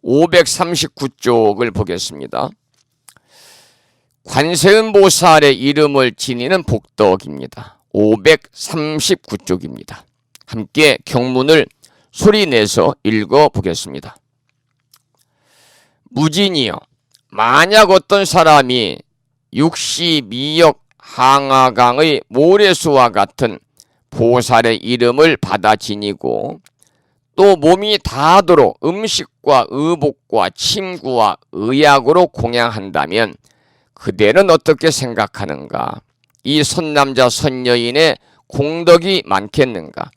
539쪽을 보겠습니다. 관세음보살의 이름을 지니는 복덕입니다. 539쪽입니다. 함께 경문을 소리내서 읽어보겠습니다. 무진이여, 만약 어떤 사람이 62억 항아강의 모래수와 같은 보살의 이름을 받아 지니고 또 몸이 다하도록 음식과 의복과 침구와 의약으로 공양한다면 그대는 어떻게 생각하는가? 이 선남자 선여인의 공덕이 많겠는가?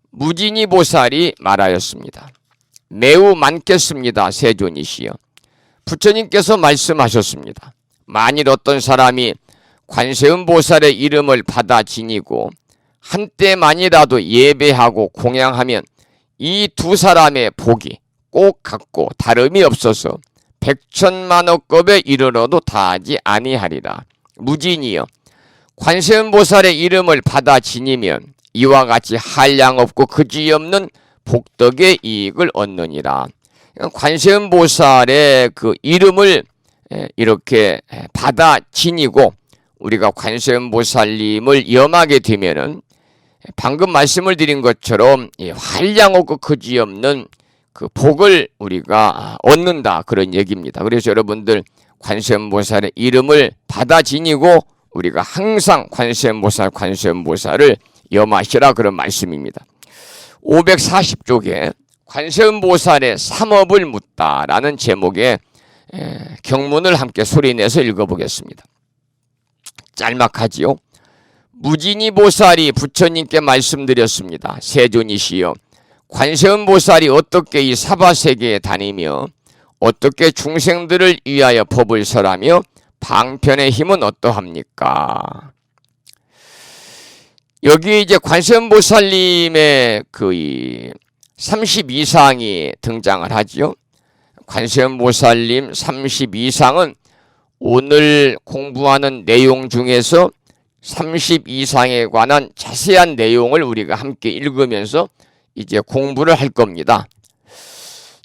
무진이 보살이 말하였습니다. 매우 많겠습니다. 세존이시여. 부처님께서 말씀하셨습니다. 만일 어떤 사람이 관세음보살의 이름을 받아 지니고 한때만이라도 예배하고 공양하면 이 두 사람의 복이 꼭 같고 다름이 없어서 백천만억급에 이르러도 다하지 아니하리라. 무진이여, 관세음보살의 이름을 받아 지니면 이와 같이 한량없고 그지없는 복덕의 이익을 얻느니라. 관세음보살의 그 이름을 이렇게 받아 지니고 우리가 관세음보살님을 염하게 되면은 방금 말씀을 드린 것처럼 한량없고 그지없는 그 복을 우리가 얻는다, 그런 얘기입니다. 그래서 여러분들 관세음보살의 이름을 받아 지니고 우리가 항상 관세음보살을 염하시라, 그런 말씀입니다. 540쪽에 관세음보살의 삼업을 묻다라는 제목의 경문을 함께 소리내서 읽어보겠습니다. 짤막하지요. 무진이 보살이 부처님께 말씀드렸습니다. 세존이시여, 관세음보살이 어떻게 이 사바세계에 다니며 어떻게 중생들을 위하여 법을 설하며 방편의 힘은 어떠합니까? 여기 이제 관세음보살님의 그 32상이 등장을 하지요. 관세음보살님 32상은 오늘 공부하는 내용 중에서 32상에 관한 자세한 내용을 우리가 함께 읽으면서 이제 공부를 할 겁니다.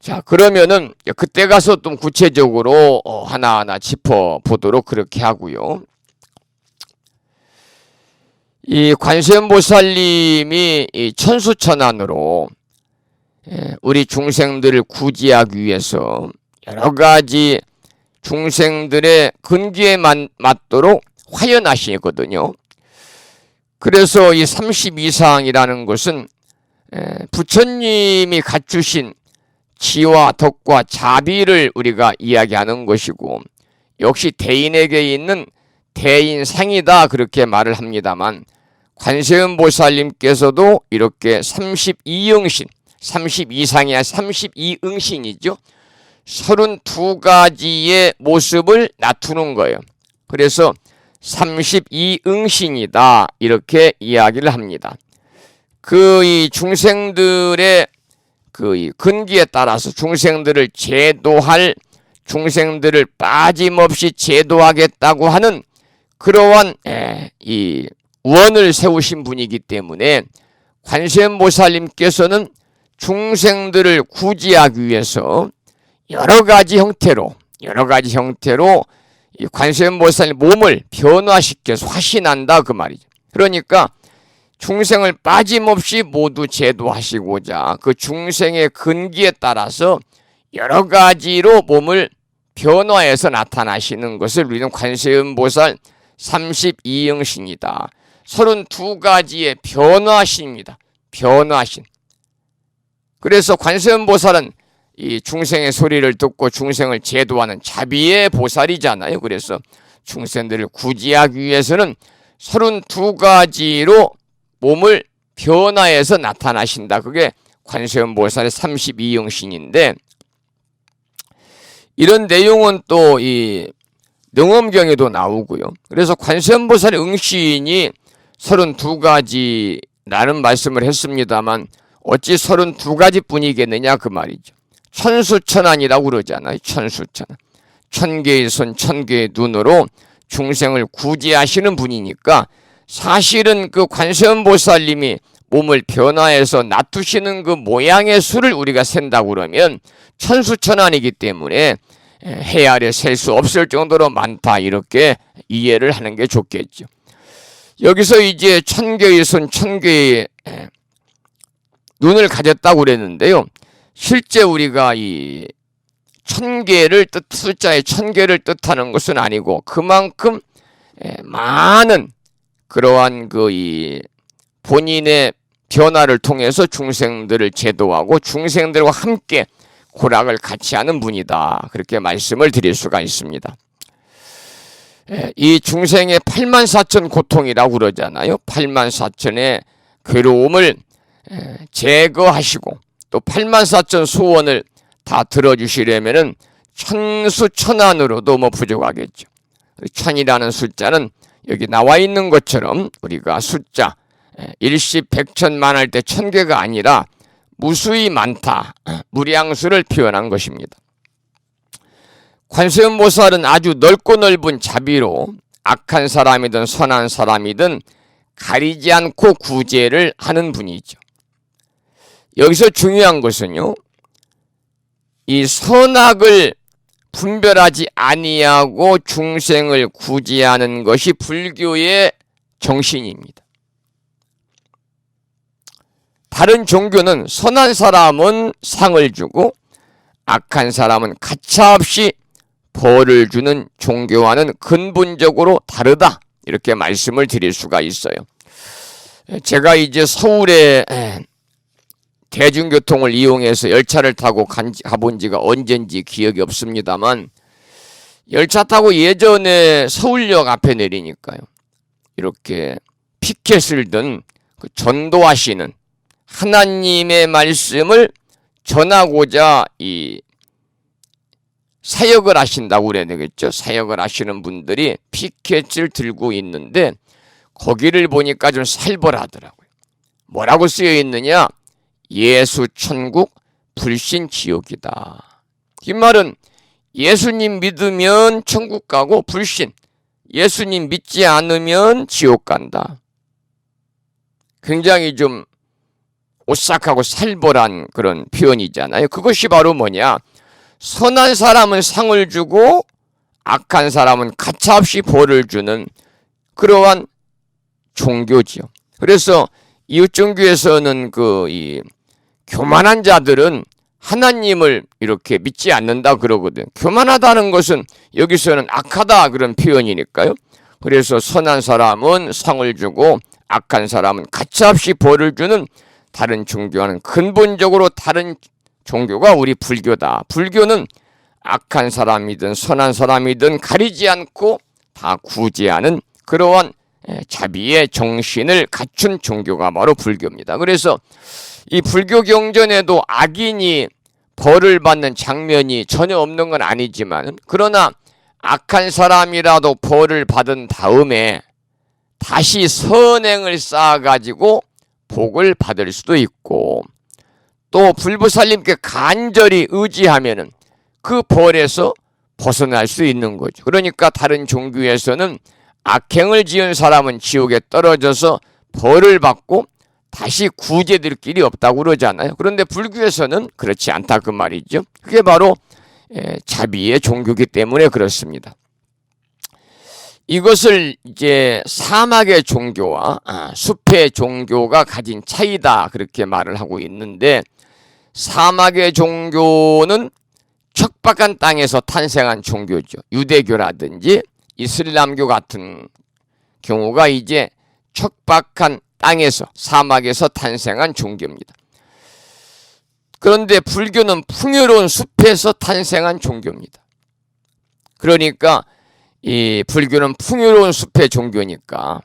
자, 그러면은 그때 가서 좀 구체적으로 하나하나 짚어보도록 그렇게 하고요. 이 관세음보살님이 이 천수천안으로 우리 중생들을 구제하기 위해서 여러 가지 중생들의 근기에 맞도록 화연하시거든요. 그래서 이 32상이라는 것은 부처님이 갖추신 지와 덕과 자비를 우리가 이야기하는 것이고 역시 대인에게 있는 대인상이다, 그렇게 말을 합니다만 관세음보살님께서도 이렇게 32응신, 32상이 아니라 32응신이죠. 32가지의 모습을 나타내는 거예요. 그래서 32응신이다, 이렇게 이야기를 합니다. 그 이 중생들의 그 근기에 따라서 중생들을 제도할, 중생들을 빠짐없이 제도하겠다고 하는 그러한 이 원을 세우신 분이기 때문에 관세음보살님께서는 중생들을 구제하기 위해서 여러 가지 형태로 이 관세음보살님 몸을 변화시켜서 화신한다, 그 말이죠. 그러니까 중생을 빠짐없이 모두 제도하시고자 그 중생의 근기에 따라서 여러 가지로 몸을 변화해서 나타나시는 것을 우리는 관세음보살 32응신이다. 32가지의 변화신입니다. 변화신. 그래서 관세음보살은 이 중생의 소리를 듣고 중생을 제도하는 자비의 보살이잖아요. 그래서 중생들을 구제하기 위해서는 32가지로 몸을 변화해서 나타나신다. 그게 관세음보살의 32응신인데 이런 내용은 또 이 능엄경에도 나오고요. 그래서 관세음보살의 응신이 32가지라는 말씀을 했습니다만 어찌 32가지 뿐이겠느냐, 그 말이죠. 천수천안이라고 그러잖아요. 천수천안. 천개의 손, 천개의 눈으로 중생을 구제하시는 분이니까 사실은 그 관세음보살님이 몸을 변화해서 놔두시는 그 모양의 수를 우리가 센다고 그러면 천수천안이기 때문에 헤아려 셀 수 없을 정도로 많다, 이렇게 이해를 하는 게 좋겠죠. 여기서 이제 천개의 손, 천개의 눈을 가졌다고 그랬는데요. 실제 우리가 이 천개를 숫자의 천개를 뜻하는 것은 아니고 그만큼 많은 그러한 이 본인의 변화를 통해서 중생들을 제도하고 중생들과 함께 고락을 같이 하는 분이다, 그렇게 말씀을 드릴 수가 있습니다. 이 중생의 84,000 고통이라고 그러잖아요. 84,000의 괴로움을 제거하시고 또 84,000 소원을 다 들어주시려면은 천수천안으로도 부족하겠죠. 천이라는 숫자는 여기 나와 있는 것처럼 우리가 숫자 일십 백천만할 때 1000개가 아니라 무수히 많다, 무량수를 표현한 것입니다. 관세음보살은 아주 넓고 넓은 자비로 악한 사람이든 선한 사람이든 가리지 않고 구제를 하는 분이죠. 여기서 중요한 것은요, 이 선악을 분별하지 아니하고 중생을 구제하는 것이 불교의 정신입니다. 다른 종교는 선한 사람은 상을 주고 악한 사람은 가차없이 벌을 주는 종교와는 근본적으로 다르다, 이렇게 말씀을 드릴 수가 있어요. 제가 이제 서울에 대중교통을 이용해서 열차를 타고 가본 지가 언젠지 기억이 없습니다만, 열차 타고 예전에 서울역 앞에 내리니까요, 이렇게 피켓을 든 전도하시는 하나님의 말씀을 전하고자 이 사역을 하신다고 그래야 되겠죠. 사역을 하시는 분들이 피켓을 들고 있는데 거기를 보니까 좀 살벌하더라고요. 뭐라고 쓰여 있느냐? 예수 천국, 불신 지옥이다. 이 말은 예수님 믿으면 천국 가고 불신, 예수님 믿지 않으면 지옥 간다. 굉장히 좀 오싹하고 살벌한 그런 표현이잖아요. 그것이 바로 뭐냐? 선한 사람은 상을 주고 악한 사람은 가차없이 벌을 주는 그러한 종교지요. 그래서 이웃종교에서는 이 교만한 자들은 하나님을 이렇게 믿지 않는다 그러거든. 교만하다는 것은 여기서는 악하다 그런 표현이니까요. 그래서 선한 사람은 상을 주고 악한 사람은 가차없이 벌을 주는 다른 종교와는 근본적으로 다른 종교가 우리 불교다. 불교는 악한 사람이든 선한 사람이든 가리지 않고 다 구제하는 그러한 자비의 정신을 갖춘 종교가 바로 불교입니다. 그래서 이 불교 경전에도 악인이 벌을 받는 장면이 전혀 없는 건 아니지만, 그러나 악한 사람이라도 벌을 받은 다음에 다시 선행을 쌓아가지고 복을 받을 수도 있고, 또 불보살님께 간절히 의지하면은 그 벌에서 벗어날 수 있는 거죠. 그러니까 다른 종교에서는 악행을 지은 사람은 지옥에 떨어져서 벌을 받고 다시 구제될 길이 없다고 그러잖아요. 그런데 불교에서는 그렇지 않다 그 말이죠. 그게 바로 자비의 종교이기 때문에 그렇습니다. 이것을 이제 사막의 종교와 숲의 종교가 가진 차이다, 그렇게 말을 하고 있는데, 사막의 종교는 척박한 땅에서 탄생한 종교죠. 유대교라든지 이슬람교 같은 경우가 이제 척박한 땅에서, 사막에서 탄생한 종교입니다. 그런데 불교는 풍요로운 숲에서 탄생한 종교입니다. 그러니까 이 불교는 풍요로운 숲의 종교니까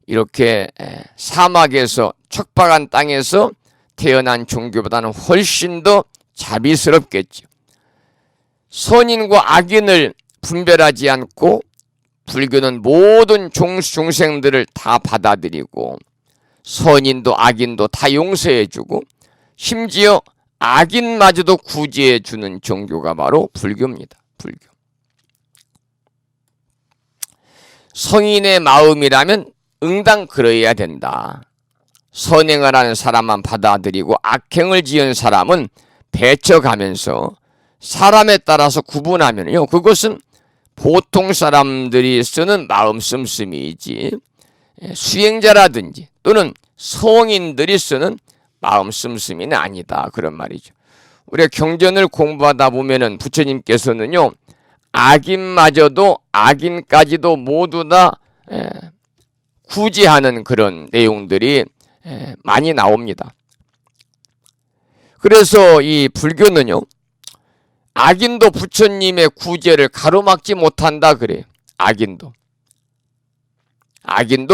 이렇게 사막에서, 척박한 땅에서 태어난 종교보다는 훨씬 더 자비스럽겠죠. 선인과 악인을 분별하지 않고 불교는 모든 중생들을 다 받아들이고 선인도 악인도 다 용서해주고 심지어 악인마저도 구제해주는 종교가 바로 불교입니다. 불교. 성인의 마음이라면 응당 그러해야 된다. 선행을 하는 사람만 받아들이고 악행을 지은 사람은 배쳐가면서 사람에 따라서 구분하면요, 그것은 보통 사람들이 쓰는 마음 씀씀이지 수행자라든지 또는 성인들이 쓰는 마음 씀씀이는 아니다, 그런 말이죠. 우리가 경전을 공부하다 보면은 부처님께서는요, 악인마저도 악인까지도 모두 다 구제하는 그런 내용들이 많이 나옵니다. 그래서 이 불교는요, 악인도 부처님의 구제를 가로막지 못한다 그래요. 악인도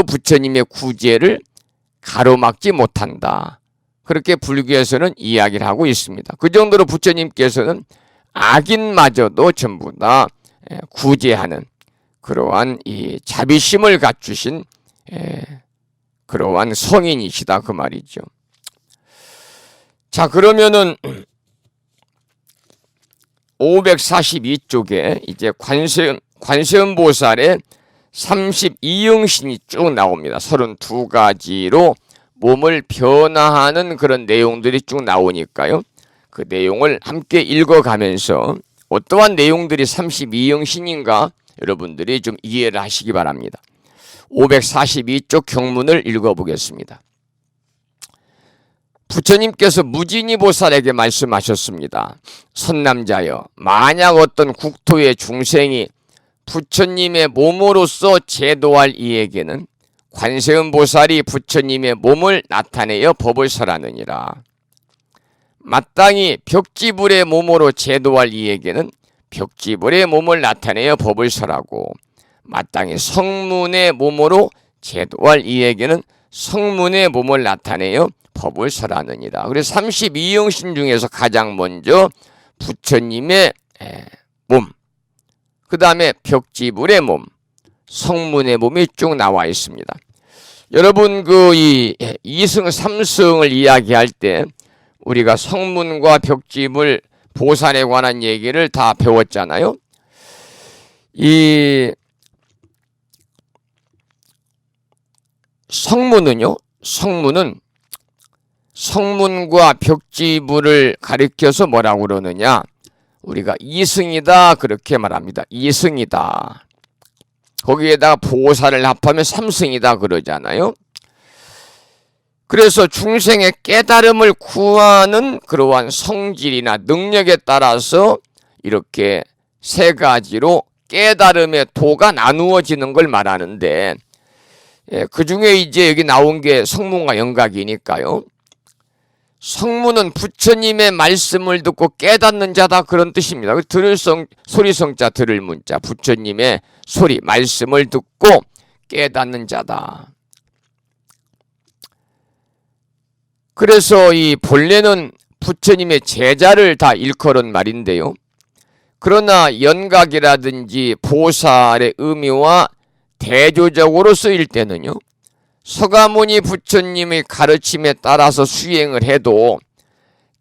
부처님의 구제를 가로막지 못한다, 그렇게 불교에서는 이야기를 하고 있습니다. 그 정도로 부처님께서는 악인마저도 전부 다 구제하는 그러한 이 자비심을 갖추신 그러한 성인이시다, 그 말이죠. 자, 그러면은 542쪽에 이제 관세음보살의 32영신이 쭉 나옵니다. 32가지로 몸을 변화하는 그런 내용들이 쭉 나오니까요, 그 내용을 함께 읽어가면서 어떠한 내용들이 32영신인가 여러분들이 좀 이해를 하시기 바랍니다. 542쪽 경문을 읽어보겠습니다. 부처님께서 무진이보살에게 말씀하셨습니다. 선남자여, 만약 어떤 국토의 중생이 부처님의 몸으로서 제도할 이에게는 관세음보살이 부처님의 몸을 나타내어 법을 설하느니라. 마땅히 벽지불의 몸으로 제도할 이에게는 벽지불의 몸을 나타내어 법을 설하고, 마땅히 성문의 몸으로 제도할 이에게는 성문의 몸을 나타내어 법을 설하느니라. 그래서 32영신 중에서 가장 먼저 부처님의 몸, 그 다음에 벽지불의 몸, 성문의 몸이 쭉 나와 있습니다. 여러분 그 이승 삼승을 이야기할 때 우리가 성문과 벽지불 보살에 관한 얘기를 다 배웠잖아요. 이 성문은요, 성문과 벽지불을 가리켜서 뭐라고 그러느냐, 우리가 이승이다 그렇게 말합니다. 이승이다. 거기에다가 보살을 합하면 삼승이다 그러잖아요. 그래서 중생의 깨달음을 구하는 그러한 성질이나 능력에 따라서 이렇게 세 가지로 깨달음의 도가 나누어지는 걸 말하는데, 그 중에 이제 여기 나온 게 성문과 영각이니까요. 성문은 부처님의 말씀을 듣고 깨닫는 자다, 그런 뜻입니다. 소리성자 들을 문자, 부처님의 소리, 말씀을 듣고 깨닫는 자다. 그래서 이 본래는 부처님의 제자를 다 일컬은 말인데요. 그러나 연각이라든지 보살의 의미와 대조적으로 쓰일 때는요, 서가모니 부처님의 가르침에 따라서 수행을 해도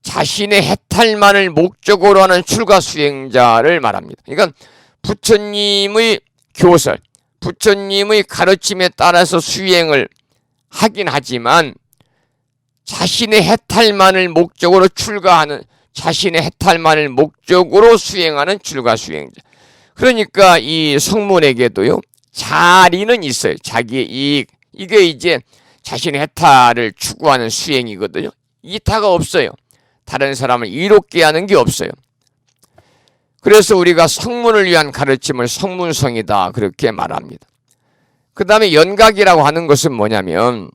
자신의 해탈만을 목적으로 하는 출가 수행자를 말합니다. 그러니까 부처님의 교설, 부처님의 가르침에 따라서 수행을 하긴 하지만 자신의 해탈만을 목적으로 출가하는, 자신의 해탈만을 목적으로 수행하는 출가 수행자. 그러니까 이 성문에게도요, 자리는 있어요. 자기의 이익. 이게 이제 자신의 해탈을 추구하는 수행이거든요. 이타가 없어요. 다른 사람을 이롭게 하는 게 없어요. 그래서 우리가 성문을 위한 가르침을 성문성이다 그렇게 말합니다. 그 다음에 연각이라고 하는 것은 뭐냐면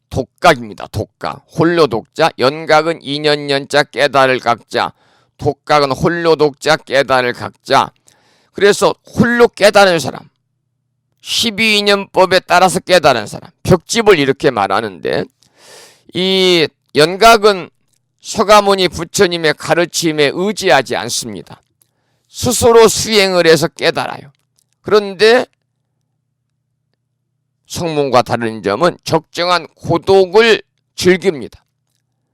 독각입니다. 독각. 홀로 독자. 연각은 인연연자 깨달을 각자. 독각은 홀로 독자 깨달을 각자. 그래서 홀로 깨달은 사람, 12인연법에 따라서 깨달은 사람, 벽집을 이렇게 말하는데, 이 연각은 서가모니 부처님의 가르침에 의지하지 않습니다. 스스로 수행을 해서 깨달아요. 그런데 성문과 다른 점은 적정한 고독을 즐깁니다.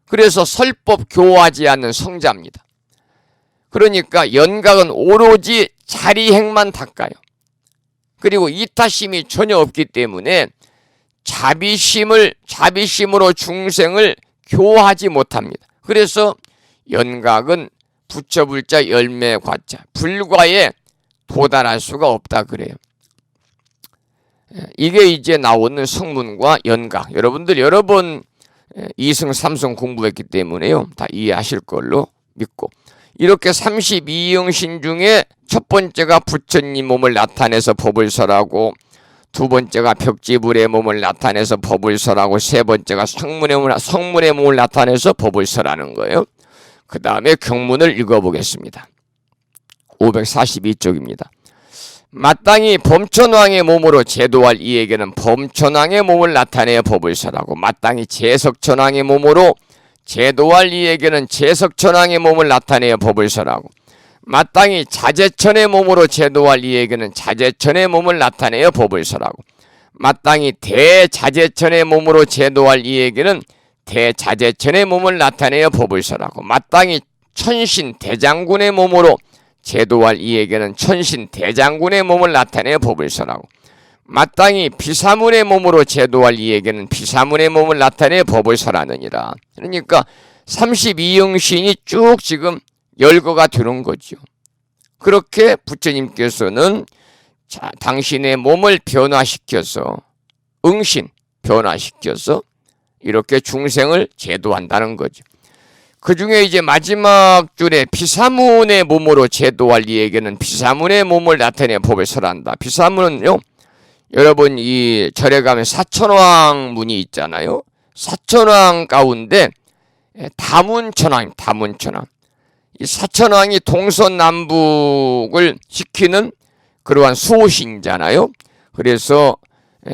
그래서 설법 교화하지 않는 성자입니다. 그러니까 연각은 오로지 자리행만 닦아요. 그리고 이타심이 전혀 없기 때문에 자비심으로 중생을 교화하지 못합니다. 그래서 연각은 붙여불자 열매과자 불과에 도달할 수가 없다 그래요. 이게 이제 나오는 성문과 연각. 여러분들 여러 번 2승 3승 공부했기 때문에요. 다 이해하실 걸로 믿고. 이렇게 32영신 중에 첫 번째가 부처님 몸을 나타내서 법을 설하고, 두 번째가 벽지불의 몸을 나타내서 법을 설하고, 세 번째가 성문의 몸을 나타내서 법을 설하는 거예요. 그 다음에 경문을 읽어보겠습니다. 542쪽입니다. 마땅히 범천왕의 몸으로 제도할 이에게는 범천왕의 몸을 나타내어 법을 설하고, 마땅히 제석천왕의 몸으로 제도할 이에게는 제석천왕의 몸을 나타내어 법을 설하고, 마땅히 자제천의 몸으로 제도할 이에게는 자제천의 몸을 나타내어 법을 설하고, 마땅히 대자제천의 몸으로 제도할 이에게는 대자제천의 몸을 나타내어 법을 설하고, 마땅히 천신 대장군의 몸으로 제도할 이에게는 천신 대장군의 몸을 나타내어 법을 설하고, 마땅히 비사문의 몸으로 제도할 이에게는 비사문의 몸을 나타내어 법을 설하느니라. 그러니까 32영신이 쭉 지금 열거가 되는 거죠. 그렇게 부처님께서는 당신의 몸을 변화시켜서, 응신 변화시켜서 이렇게 중생을 제도한다는 거죠. 그 중에 이제 마지막 줄에 비사문의 몸으로 제도할 이에게는 비사문의 몸을 나타내 법을 설한다. 비사문은요, 여러분 이 절에 가면 사천왕 문이 있잖아요. 사천왕 가운데 다문천왕, 다문천왕. 이 사천왕이 동서남북을 지키는 그러한 수호신이잖아요. 그래서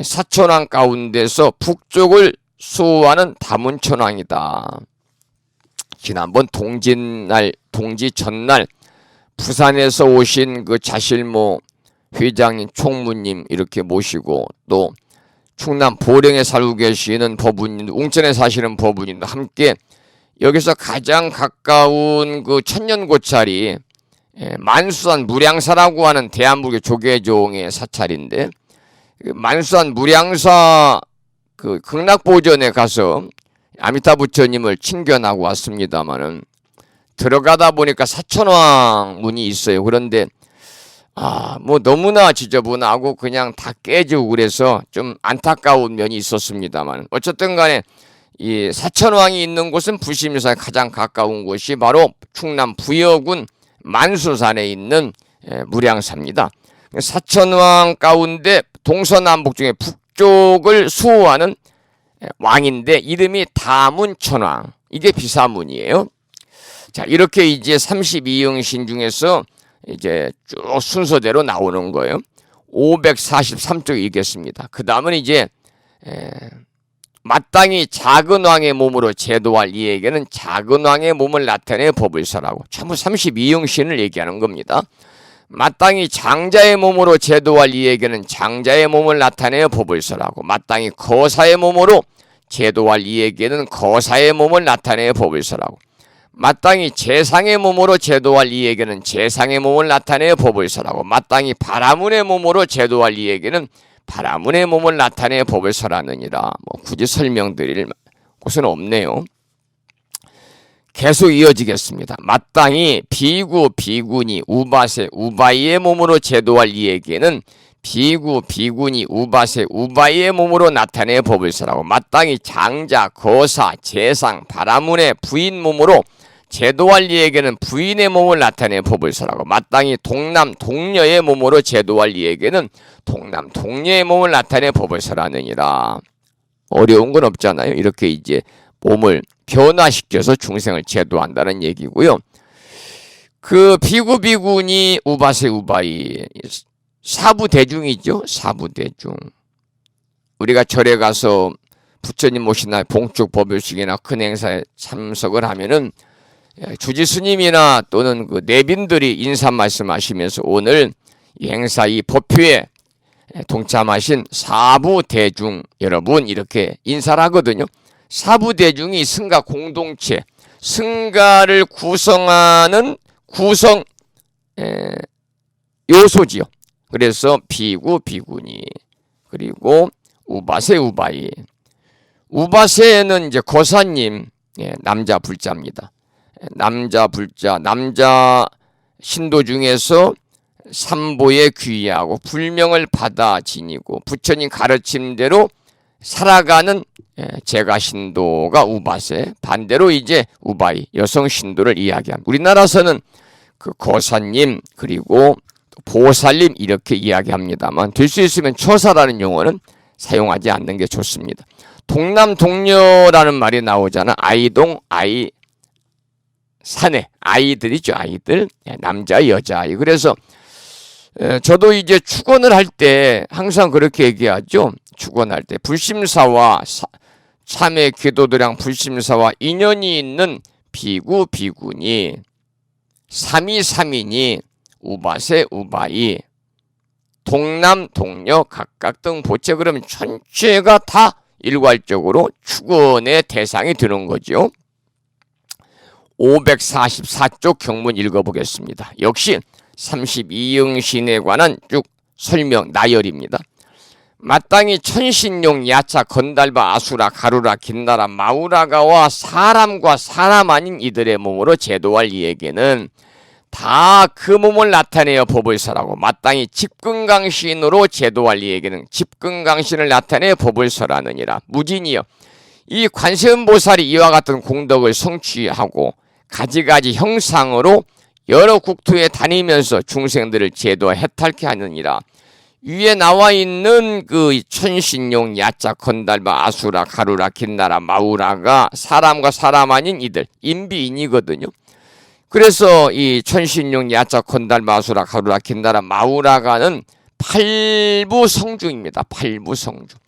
사천왕 가운데서 북쪽을 수호하는 다문천왕이다. 지난번 동지 전날 부산에서 오신 그 자실모 회장님, 총무님 이렇게 모시고, 또 충남 보령에 살고 계시는 법우님, 웅천에 사시는 법우님도 함께 여기서 가장 가까운 그 천년고찰이 만수산 무량사라고 하는 대한불교 조계종의 사찰인데, 만수산 무량사 그 극락보전에 가서 아미타 부처님을 친견하고 왔습니다마는, 들어가다 보니까 사천왕 문이 있어요. 그런데 뭐 너무나 지저분하고 그냥 다 깨지고 그래서 좀 안타까운 면이 있었습니다만, 어쨌든 간에 이 사천왕이 있는 곳은 부심사에 가장 가까운 곳이 바로 충남 부여군 만수산에 있는 무량사입니다. 사천왕 가운데 동서남북 중에 북쪽을 수호하는 왕인데 이름이 다문천왕, 이게 비사문이에요. 자, 이렇게 이제 32영신 중에서 이제 쭉 순서대로 나오는 거예요. 543쪽 읽겠습니다. 그 다음은 이제 마땅히 작은 왕의 몸으로 제도할 이에게는 작은 왕의 몸을 나타내 법을 설하고, 전부 32영신을 얘기하는 겁니다. 마땅히 장자의 몸으로 제도할 이에게는 장자의 몸을 나타내 법을 설하고, 마땅히 거사의 몸으로 제도할 이에게는 거사의 몸을 나타내 법을 설하고, 마땅히 재상의 몸으로 제도할 이에게는 재상의 몸을 나타내 법을 설하고, 마땅히 바라문의 몸으로 제도할 이에게는 바라문의 몸을 나타내 법을 설하느니라. 뭐 굳이 설명드릴 곳은 없네요. 계속 이어지겠습니다. 마땅히 비구 비군이 우바세 우바이의 몸으로 제도할 이에게는 비구 비군이 우바세 우바이의 몸으로 나타내 법을 설하고, 마땅히 장자 거사 재상 바라문의 부인 몸으로 제도할 이에게는 부인의 몸을 나타내 법을 설하고, 마땅히 동남 동녀의 몸으로 제도할 이에게는 동남 동녀의 몸을 나타내 법을 설하느니라. 어려운 건 없잖아요. 이렇게 이제 몸을 변화시켜서 중생을 제도한다는 얘기고요. 그 비구비군이 우바세 우바이, 사부대중이죠. 사부대중. 우리가 절에 가서 부처님 모시나 봉축 법요식이나 큰 행사에 참석을 하면은 주지스님이나 또는 그 내빈들이 인사 말씀하시면서 오늘 이 행사 이 법회에 동참하신 사부대중 여러분 이렇게 인사를 하거든요. 사부대중이 승가 공동체, 승가를 구성하는 구성 요소지요. 그래서 비구 비군이, 그리고 우바세, 우바이. 우바세는 이제 거사님, 남자 불자입니다. 남자 불자, 남자 신도 중에서 삼보에 귀의하고 불명을 받아 지니고 부처님 가르침대로 살아가는 제가 신도가 우바세, 반대로 이제 우바이, 여성 신도를 이야기합니다. 우리나라에서는 그 거사님 그리고 보살님 이렇게 이야기합니다만 될 수 있으면 처사라는 용어는 사용하지 않는 게 좋습니다. 동남 동녀라는 말이 나오잖아. 아이동, 아이, 사내, 아이들이죠. 아이들, 남자, 여자아이. 그래서 저도 이제 축원을 할 때 항상 그렇게 얘기하죠. 축원할 때 불심사와 참회 기도도량 불심사와 인연이 있는 비구, 비구니, 삼이, 삼이니, 우바세, 우바이, 동남, 동녀, 각각 등 보채. 그러면 전체가 다 일괄적으로 축원의 대상이 되는 거죠. 544쪽 경문 읽어보겠습니다. 역시 32응신에 관한 쭉 설명 나열입니다. 마땅히 천신용, 야차, 건달바, 아수라, 가루라, 긴나라, 마우라가와 사람과 사람 아닌 이들의 몸으로 제도할 이에게는 다 그 몸을 나타내어 법을 설하고 마땅히 집근강신으로 제도할 이에게는 집근강신을 나타내어 법을 설하느니라. 무진이여, 이 관세음보살이 이와 같은 공덕을 성취하고 가지가지 형상으로 여러 국토에 다니면서 중생들을 제도와 해탈케 하느니라. 위에 나와 있는 그 천신용, 야짜, 건달바, 아수라, 가루라, 긴나라, 마우라가 사람과 사람 아닌 이들, 인비인이거든요. 그래서 이 천신용, 야짜, 건달바, 아수라, 가루라, 긴나라, 마우라가는 팔부 성중입니다. 팔부 성중.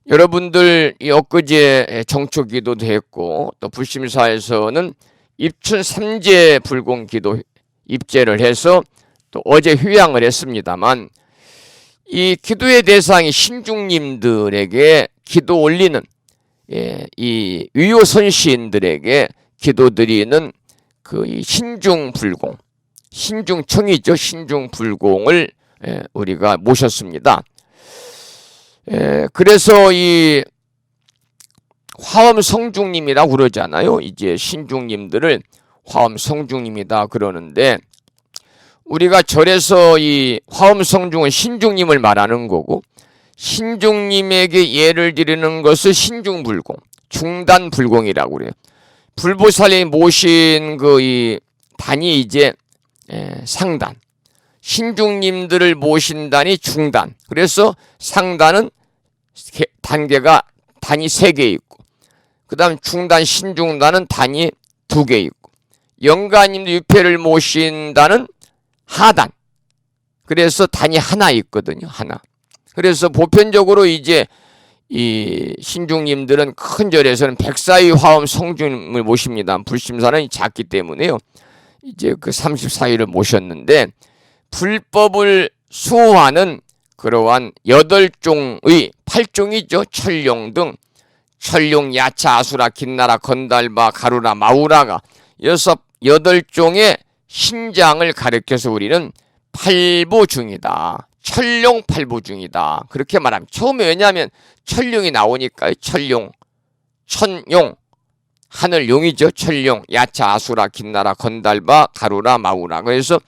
여러분들 이 엊그제 정초기도도 했고 또 불심사에서는 입춘 삼재 불공기도 입제를 해서 또 어제 휴양을 했습니다만 이 기도의 대상이 신중님들에게 기도 올리는 이 위효선시인들에게 기도드리는 그 신중불공, 신중청이죠. 신중불공을 우리가 모셨습니다. 그래서 이 화엄성중님이라고 그러잖아요. 이제 신중님들을 화엄성중님이다 그러는데 우리가 절에서 이 화엄성중은 신중님을 말하는 거고 신중님에게 예를 드리는 것을 신중불공, 중단불공이라고 그래요. 불보살이 모신 그 이 단이 이제 상단, 신중님들을 모신 단이 중단. 그래서 상단은 단계가 단이 3개 있고 그 다음 중단, 신중단은 단이 2개 있고 영가님들 유패를 모신다는 하단. 그래서 단이 하나 있거든요. 하나. 그래서 보편적으로 이제 이 신중님들은 큰 절에서는 백사위 화엄 성중을 모십니다. 불심사는 작기 때문에요. 이제 그 34위를 모셨는데 불법을 수호하는 그러한 8종의 8종이죠. 철룡 등 철룡, 야차, 아수라, 긴나라, 건달바, 가루라, 마우라가 8종의 신장을 가리켜서 우리는 팔부중이다. 철룡 팔부중이다. 그렇게 말합니다. 처음에 왜냐하면 철룡이 나오니까요. 철룡, 천용, 하늘용이죠. 철룡, 야차, 아수라, 긴나라, 건달바, 가루라, 마우라. 그래서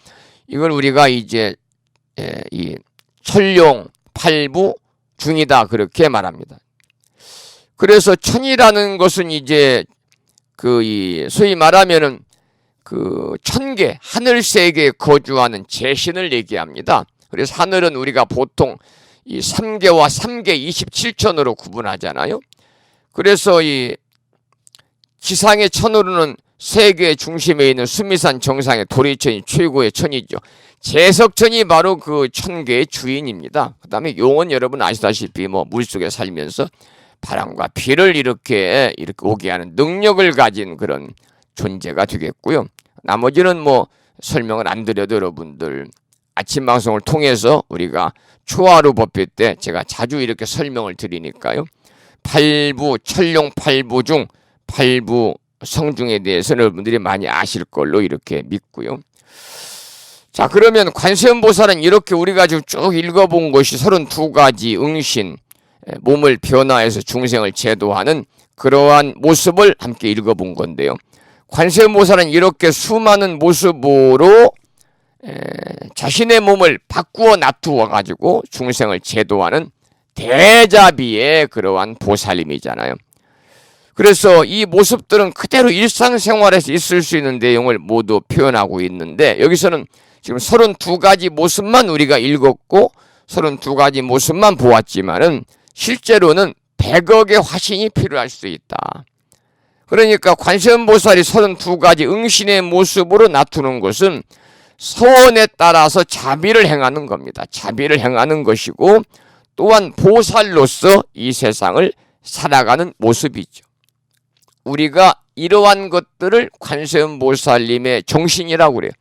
이걸 우리가 이제 이 철룡 팔부중이다. 그렇게 말합니다. 그래서 천이라는 것은 이제 그 소위 말하면은 그 천계, 하늘 세계에 거주하는 제신을 얘기합니다. 그래서 하늘은 우리가 보통 이 3계와 3계 27천으로 구분하잖아요. 그래서 이 지상의 천으로는 세계 중심에 있는 수미산 정상의 도리천이 최고의 천이죠. 제석천이 바로 그 천계의 주인입니다. 그 다음에 용은 여러분 아시다시피 뭐 물속에 살면서 바람과 비를 이렇게 오게 하는 능력을 가진 그런 존재가 되겠고요. 나머지는 뭐 설명을 안 드려도 여러분들 아침 방송을 통해서 우리가 초하루 법회 때 제가 자주 이렇게 설명을 드리니까요. 팔부, 철룡 팔부 중 팔부 성중에 대해서는 여러분들이 많이 아실 걸로 이렇게 믿고요. 자, 그러면 관세음보살은 이렇게 우리가 지금 쭉 읽어본 것이 32가지 응신, 몸을 변화해서 중생을 제도하는 그러한 모습을 함께 읽어본 건데요. 관세음보살은 이렇게 수많은 모습으로 자신의 몸을 바꾸어 놔두어 가지고 중생을 제도하는 대자비의 그러한 보살님이잖아요. 그래서 이 모습들은 그대로 일상생활에서 있을 수 있는 내용을 모두 표현하고 있는데, 여기서는 지금 32가지 모습만 우리가 읽었고 32가지 모습만 보았지만은 실제로는 100억의 화신이 필요할 수 있다. 그러니까 관세음보살이 32가지 응신의 모습으로 나타나는 것은 서원에 따라서 자비를 행하는 겁니다. 자비를 행하는 것이고 또한 보살로서 이 세상을 살아가는 모습이죠. 우리가 이러한 것들을 관세음보살님의 정신이라고 그래요.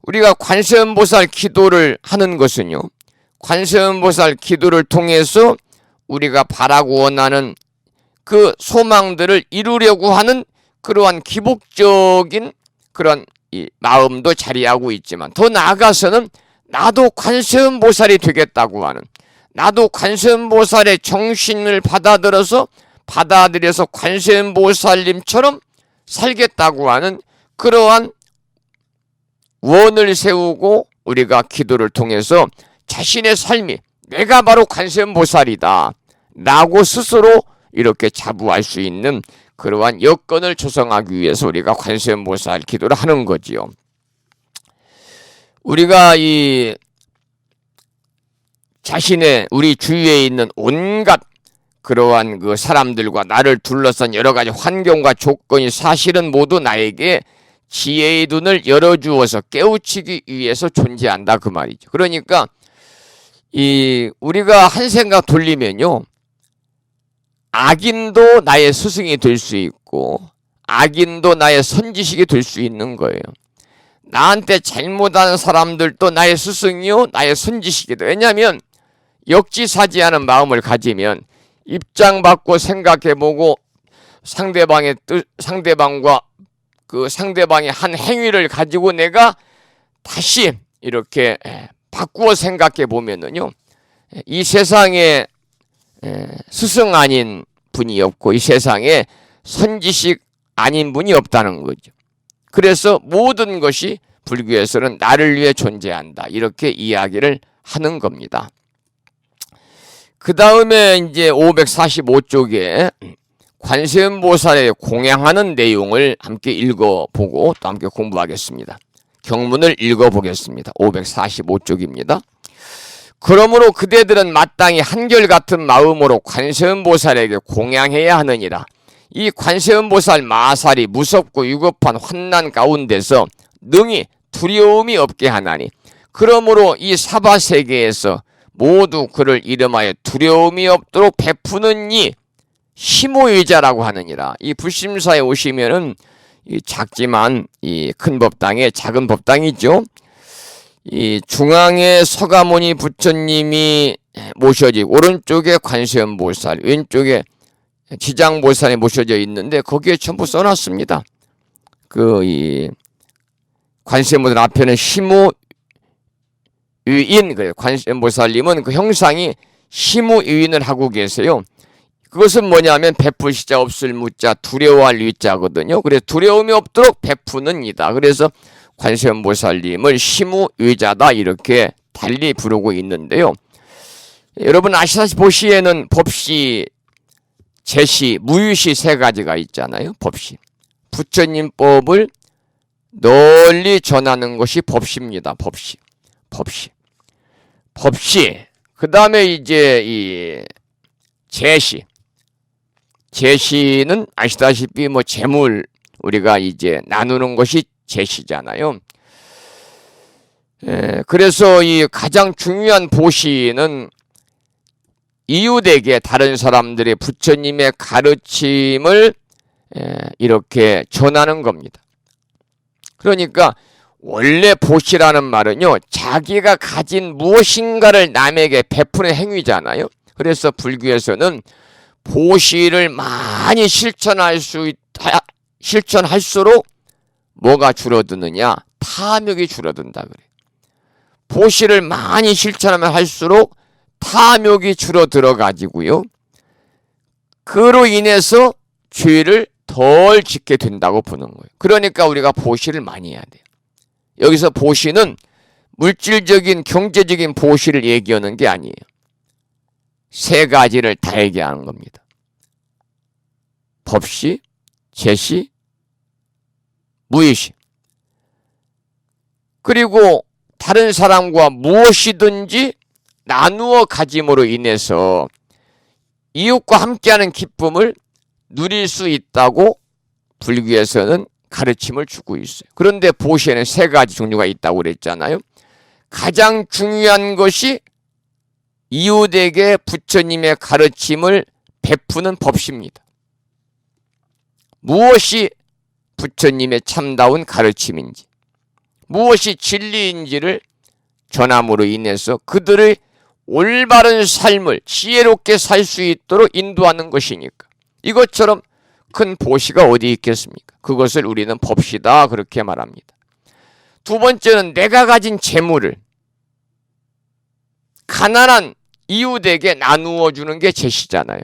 우리가 관세음보살 기도를 하는 것은요, 관세음보살 기도를 통해서 우리가 바라고 원하는 그 소망들을 이루려고 하는 그러한 기복적인 그런 이 마음도 자리하고 있지만, 더 나아가서는 나도 관세음보살이 되겠다고 하는, 나도 관세음보살의 정신을 받아들여서 관세음보살님처럼 살겠다고 하는 그러한 원을 세우고 우리가 기도를 통해서 자신의 삶이 내가 바로 관세음보살이다 라고 스스로 이렇게 자부할 수 있는 그러한 여건을 조성하기 위해서 우리가 관세음보살 기도를 하는 거지요. 우리가 이 자신의 우리 주위에 있는 온갖 그러한 그 사람들과 나를 둘러싼 여러 가지 환경과 조건이 사실은 모두 나에게 지혜의 눈을 열어주어서 깨우치기 위해서 존재한다 그 말이죠. 그러니까 우리가 한 생각 돌리면요, 악인도 나의 스승이 될 수 있고 악인도 나의 선지식이 될 수 있는 거예요. 나한테 잘못하는 사람들도 나의 스승이요 나의 선지식이다. 왜냐하면 역지사지하는 마음을 가지면 입장 바꿔 생각해보고 상대방과 그 상대방의 한 행위를 가지고 내가 다시 이렇게 바꾸어 생각해 보면은요, 이 세상에 스승 아닌 분이 없고 이 세상에 선지식 아닌 분이 없다는 거죠. 그래서 모든 것이 불교에서는 나를 위해 존재한다 이렇게 이야기를 하는 겁니다. 그 다음에 이제 545쪽에 관세음보살에 공양하는 내용을 함께 읽어보고 또 함께 공부하겠습니다. 경문을 읽어보겠습니다. 545쪽입니다. 그러므로 그대들은 마땅히 한결같은 마음으로 관세음보살에게 공양해야 하느니라. 이 관세음보살 마살이 무섭고 위급한 환난 가운데서 능히 두려움이 없게 하나니, 그러므로 이 사바세계에서 모두 그를 이름하여 두려움이 없도록 베푸는 이 시모의자라고 하느니라. 이 불심사에 오시면은 이 작지만 이 큰 법당에 작은 법당이죠. 이 중앙에 서가모니 부처님이 모셔지고 오른쪽에 관세음보살, 왼쪽에 지장보살이 모셔져 있는데 거기에 전부 써놨습니다. 이 관세음보살 앞에는 시무위인, 관세음보살님은 그 형상이 시무위인을 하고 계세요. 그것은 뭐냐면 베푸시자 없을 무자 두려워할 위자거든요. 그래서 두려움이 없도록 베푸는 이다. 그래서 관세음보살님을 시무위자다 이렇게 달리 부르고 있는데요. 여러분 아시다시피 보시에는 법시, 제시, 무유시 세 가지가 있잖아요. 법시. 부처님 법을 널리 전하는 것이 법시입니다. 법시. 그 다음에 이제 이 제시. 제시는 아시다시피 뭐 재물 우리가 이제 나누는 것이 제시잖아요. 그래서 이 가장 중요한 보시는 이웃에게 다른 사람들의 부처님의 가르침을 이렇게 전하는 겁니다. 그러니까 원래 보시라는 말은요, 자기가 가진 무엇인가를 남에게 베푸는 행위잖아요. 그래서 불교에서는 보시를 많이 실천할수록 뭐가 줄어드느냐? 탐욕이 줄어든다 그래요. 보시를 많이 실천하면 할수록 탐욕이 줄어들어 가지고요. 그로 인해서 죄를 덜 짓게 된다고 보는 거예요. 그러니까 우리가 보시를 많이 해야 돼요. 여기서 보시는 물질적인 경제적인 보시를 얘기하는 게 아니에요. 세 가지를 다 얘기하는 겁니다. 법시, 제시, 무의시. 그리고 다른 사람과 무엇이든지 나누어 가짐으로 인해서 이웃과 함께하는 기쁨을 누릴 수 있다고 불교에서는 가르침을 주고 있어요. 그런데 보시에는 세 가지 종류가 있다고 그랬잖아요. 가장 중요한 것이 이웃에게 부처님의 가르침을 베푸는 법시입니다. 무엇이 부처님의 참다운 가르침인지, 무엇이 진리인지를 전함으로 인해서 그들의 올바른 삶을 지혜롭게 살 수 있도록 인도하는 것이니까. 이것처럼 큰 보시가 어디 있겠습니까? 그것을 우리는 법시다 그렇게 말합니다. 두 번째는 내가 가진 재물을 가난한 이웃에게 나누어 주는 게 제시잖아요.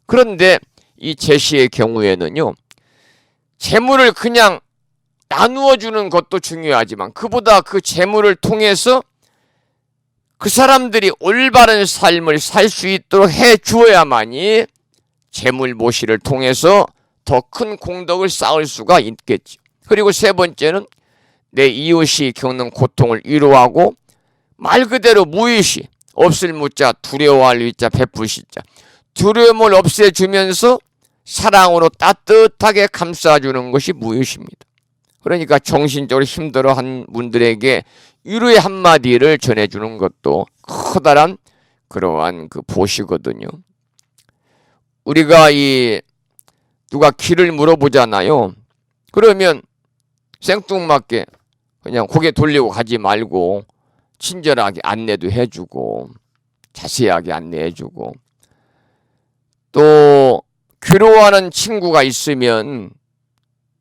그런데 이 제시의 경우에는요, 재물을 그냥 나누어 주는 것도 중요하지만 그보다 그 재물을 통해서 그 사람들이 올바른 삶을 살 수 있도록 해 주어야만이 재물 모시를 통해서 더 큰 공덕을 쌓을 수가 있겠죠. 그리고 세 번째는 내 이웃이 겪는 고통을 위로하고 말 그대로 무의시, 없을 무자, 두려워할 위자, 베푸시자, 두려움을 없애주면서 사랑으로 따뜻하게 감싸주는 것이 무의시입니다. 그러니까 정신적으로 힘들어한 분들에게 위로의 한마디를 전해주는 것도 커다란 그러한 그 보시거든요. 우리가 누가 길을 물어보잖아요. 그러면 생뚱맞게 그냥 고개 돌리고 가지 말고 친절하게 안내도 해주고 자세하게 안내해주고, 또 괴로워하는 친구가 있으면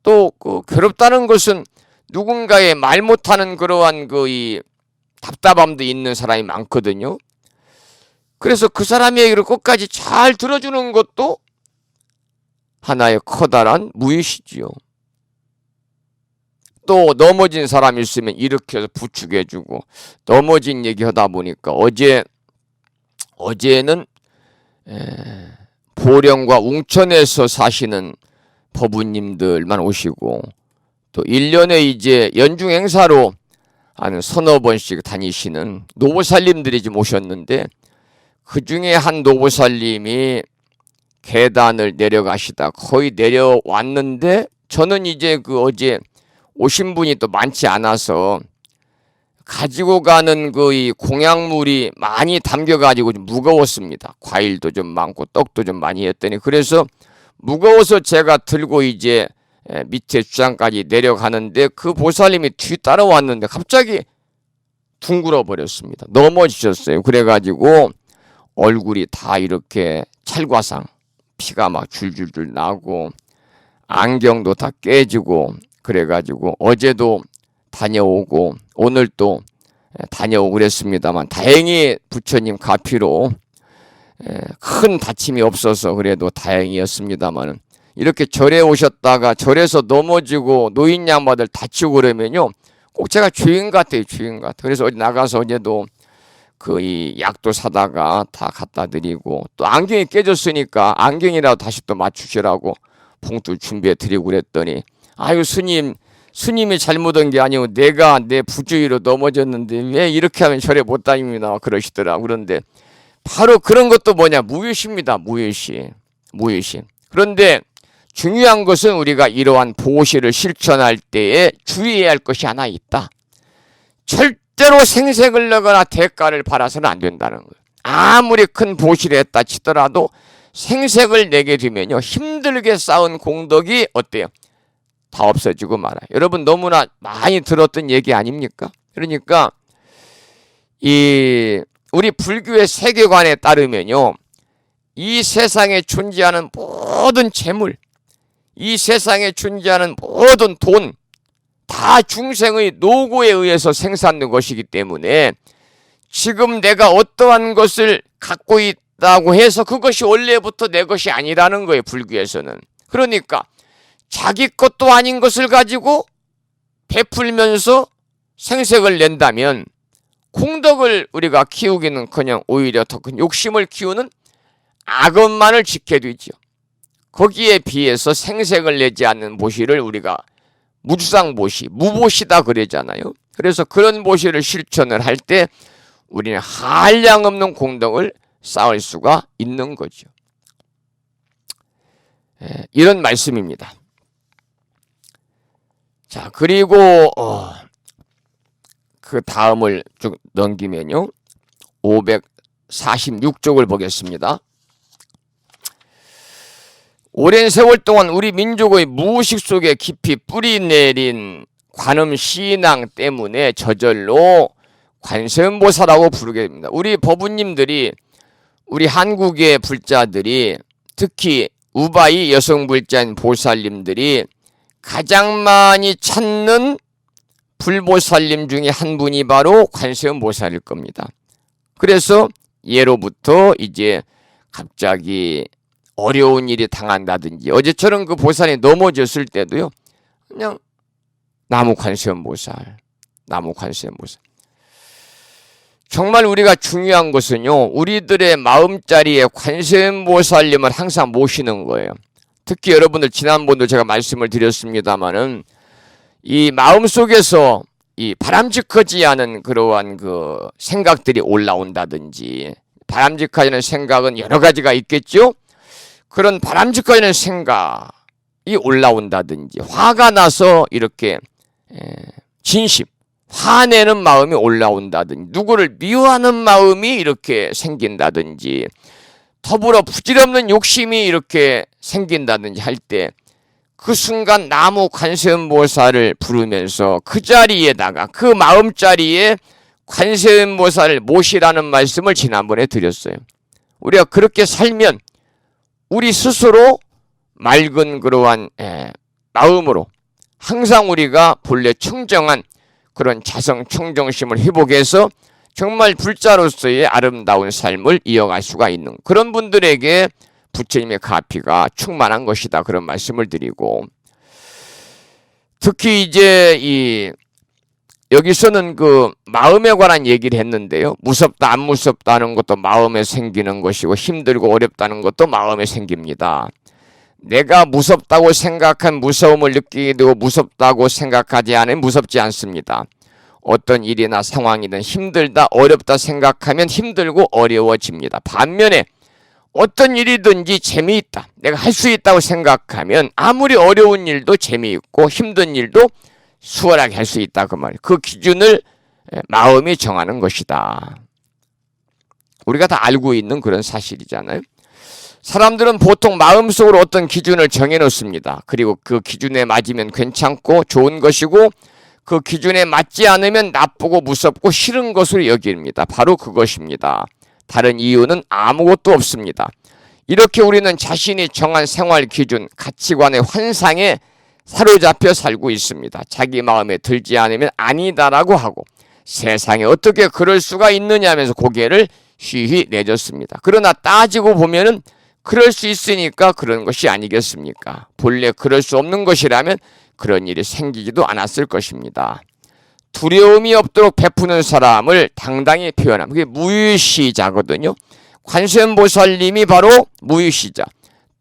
또 그 괴롭다는 것은 누군가의 말 못하는 그러한 이 답답함도 있는 사람이 많거든요. 그래서 그 사람의 얘기를 끝까지 잘 들어주는 것도 하나의 커다란 무의시지요. 또 넘어진 사람이 있으면 일으켜서 부축해주고, 넘어진 얘기하다 보니까 어제는 보령과 웅천에서 사시는 법우님들만 오시고, 또 1년에 이제 연중 행사로 한 서너 번씩 다니시는 노보살님들이 좀 오셨는데, 그 중에 한 노보살님이 계단을 내려가시다 거의 내려왔는데, 저는 이제 어제 오신 분이 또 많지 않아서 가지고 가는 이 공약물이 많이 담겨가지고 좀 무거웠습니다. 과일도 좀 많고 떡도 좀 많이 했더니, 그래서 무거워서 제가 들고 이제 밑에 주장까지 내려가는데 그 보살님이 뒤 따라왔는데 갑자기 둥글어 버렸습니다. 넘어지셨어요. 그래가지고 얼굴이 다 이렇게 찰과상, 피가 막 줄줄줄 나고 안경도 다 깨지고, 그래가지고 어제도 다녀오고 오늘 또 다녀오고 그랬습니다만, 다행히 부처님 가피로 큰 다침이 없어서 그래도 다행이었습니다만, 이렇게 절에 오셨다가 절에서 넘어지고 노인 양반들 다치고 그러면요, 꼭 제가 주인 같아요, 주인 같아요. 그래서 어디 나가서 어제도 이 약도 사다가 다 갖다 드리고, 또 안경이 깨졌으니까 안경이라도 다시 또 맞추시라고 봉투 준비해 드리고 그랬더니, 아유 스님이 잘못한 게 아니고 내가 내 부주의로 넘어졌는데 왜 이렇게 하면 절에 못 다닙니다 그러시더라고. 그런데 바로 그런 것도 뭐냐, 무의시입니다. 무의시. 그런데 중요한 것은 우리가 이러한 보시를 실천할 때에 주의해야 할 것이 하나 있다. 절대로 생색을 내거나 대가를 바라서는 안 된다는 거예요. 아무리 큰 보시를 했다 치더라도 생색을 내게 되면요, 힘들게 쌓은 공덕이 어때요? 다 없어지고 말아요. 여러분 너무나 많이 들었던 얘기 아닙니까? 그러니까 우리 불교의 세계관에 따르면요, 이 세상에 존재하는 모든 재물, 이 세상에 존재하는 모든 돈, 다 중생의 노고에 의해서 생산된 것이기 때문에 지금 내가 어떠한 것을 갖고 있다고 해서 그것이 원래부터 내 것이 아니라는 거예요, 불교에서는. 그러니까 자기 것도 아닌 것을 가지고 베풀면서 생색을 낸다면 공덕을 우리가 키우기는커녕 오히려 더 큰 욕심을 키우는 악업만을 짓게 되죠. 거기에 비해서 생색을 내지 않는 보시를 우리가 무주상보시, 무보시다 그러잖아요. 그래서 그런 보시를 실천을 할 때 우리는 한량없는 공덕을 쌓을 수가 있는 거죠. 이런 말씀입니다. 자, 그리고 그 다음을 쭉 넘기면요, 546쪽을 보겠습니다. 오랜 세월 동안 우리 민족의 무의식 속에 깊이 뿌리 내린 관음 신앙 때문에 저절로 관세음보살이라고 부르게 됩니다. 우리 법우님들이, 우리 한국의 불자들이, 특히 우바이 여성 불자인 보살님들이 가장 많이 찾는 불보살님 중에 한 분이 바로 관세음보살일 겁니다. 그래서 예로부터 이제 갑자기 어려운 일이 당한다든지, 어제처럼 그 보살이 넘어졌을 때도요, 그냥 나무 관세음보살, 나무 관세음보살. 정말 우리가 중요한 것은요, 우리들의 마음자리에 관세음보살님을 항상 모시는 거예요. 특히 여러분들 지난번도 제가 말씀을 드렸습니다마는 이 마음속에서 이 바람직하지 않은 그러한 그 생각들이 올라온다든지, 바람직하지 생각은 여러 가지가 있겠죠. 그런 바람직하지 않은 생각이 올라온다든지, 화가 나서 이렇게 진심, 화내는 마음이 올라온다든지, 누구를 미워하는 마음이 이렇게 생긴다든지, 더불어 부질없는 욕심이 이렇게 생긴다든지 할 때 그 순간 나무 관세음보살을 부르면서 그 자리에다가, 그 마음자리에 관세음보살을 모시라는 말씀을 지난번에 드렸어요. 우리가 그렇게 살면 우리 스스로 맑은 그러한 마음으로 항상 우리가 본래 청정한 그런 자성 청정심을 회복해서 정말 불자로서의 아름다운 삶을 이어갈 수가 있는 그런 분들에게 부처님의 가피가 충만한 것이다, 그런 말씀을 드리고, 특히 이제 여기서는 그 마음에 관한 얘기를 했는데요. 무섭다 안 무섭다는 것도 마음에 생기는 것이고, 힘들고 어렵다는 것도 마음에 생깁니다. 내가 무섭다고 생각한 무서움을 느끼게 되고 무섭다고 생각하지 않으면 무섭지 않습니다. 어떤 일이나 상황이든 힘들다 어렵다 생각하면 힘들고 어려워집니다. 반면에 어떤 일이든지 재미있다, 내가 할 수 있다고 생각하면 아무리 어려운 일도 재미있고 힘든 일도 수월하게 할 수 있다, 그 말이에요. 그 기준을 마음이 정하는 것이다. 우리가 다 알고 있는 그런 사실이잖아요. 사람들은 보통 마음속으로 어떤 기준을 정해놓습니다. 그리고 그 기준에 맞으면 괜찮고 좋은 것이고, 그 기준에 맞지 않으면 나쁘고 무섭고 싫은 것으로 여깁니다. 바로 그것입니다. 다른 이유는 아무것도 없습니다. 이렇게 우리는 자신이 정한 생활 기준, 가치관의 환상에 사로잡혀 살고 있습니다. 자기 마음에 들지 않으면 아니다라고 하고, 세상에 어떻게 그럴 수가 있느냐 하면서 고개를 휘휘 내줬습니다. 그러나 따지고 보면은 그럴 수 있으니까 그런 것이 아니겠습니까? 본래 그럴 수 없는 것이라면 그런 일이 생기지도 않았을 것입니다. 두려움이 없도록 베푸는 사람을 당당히 표현함. 그게 무유시자거든요. 관세음보살님이 바로 무유시자.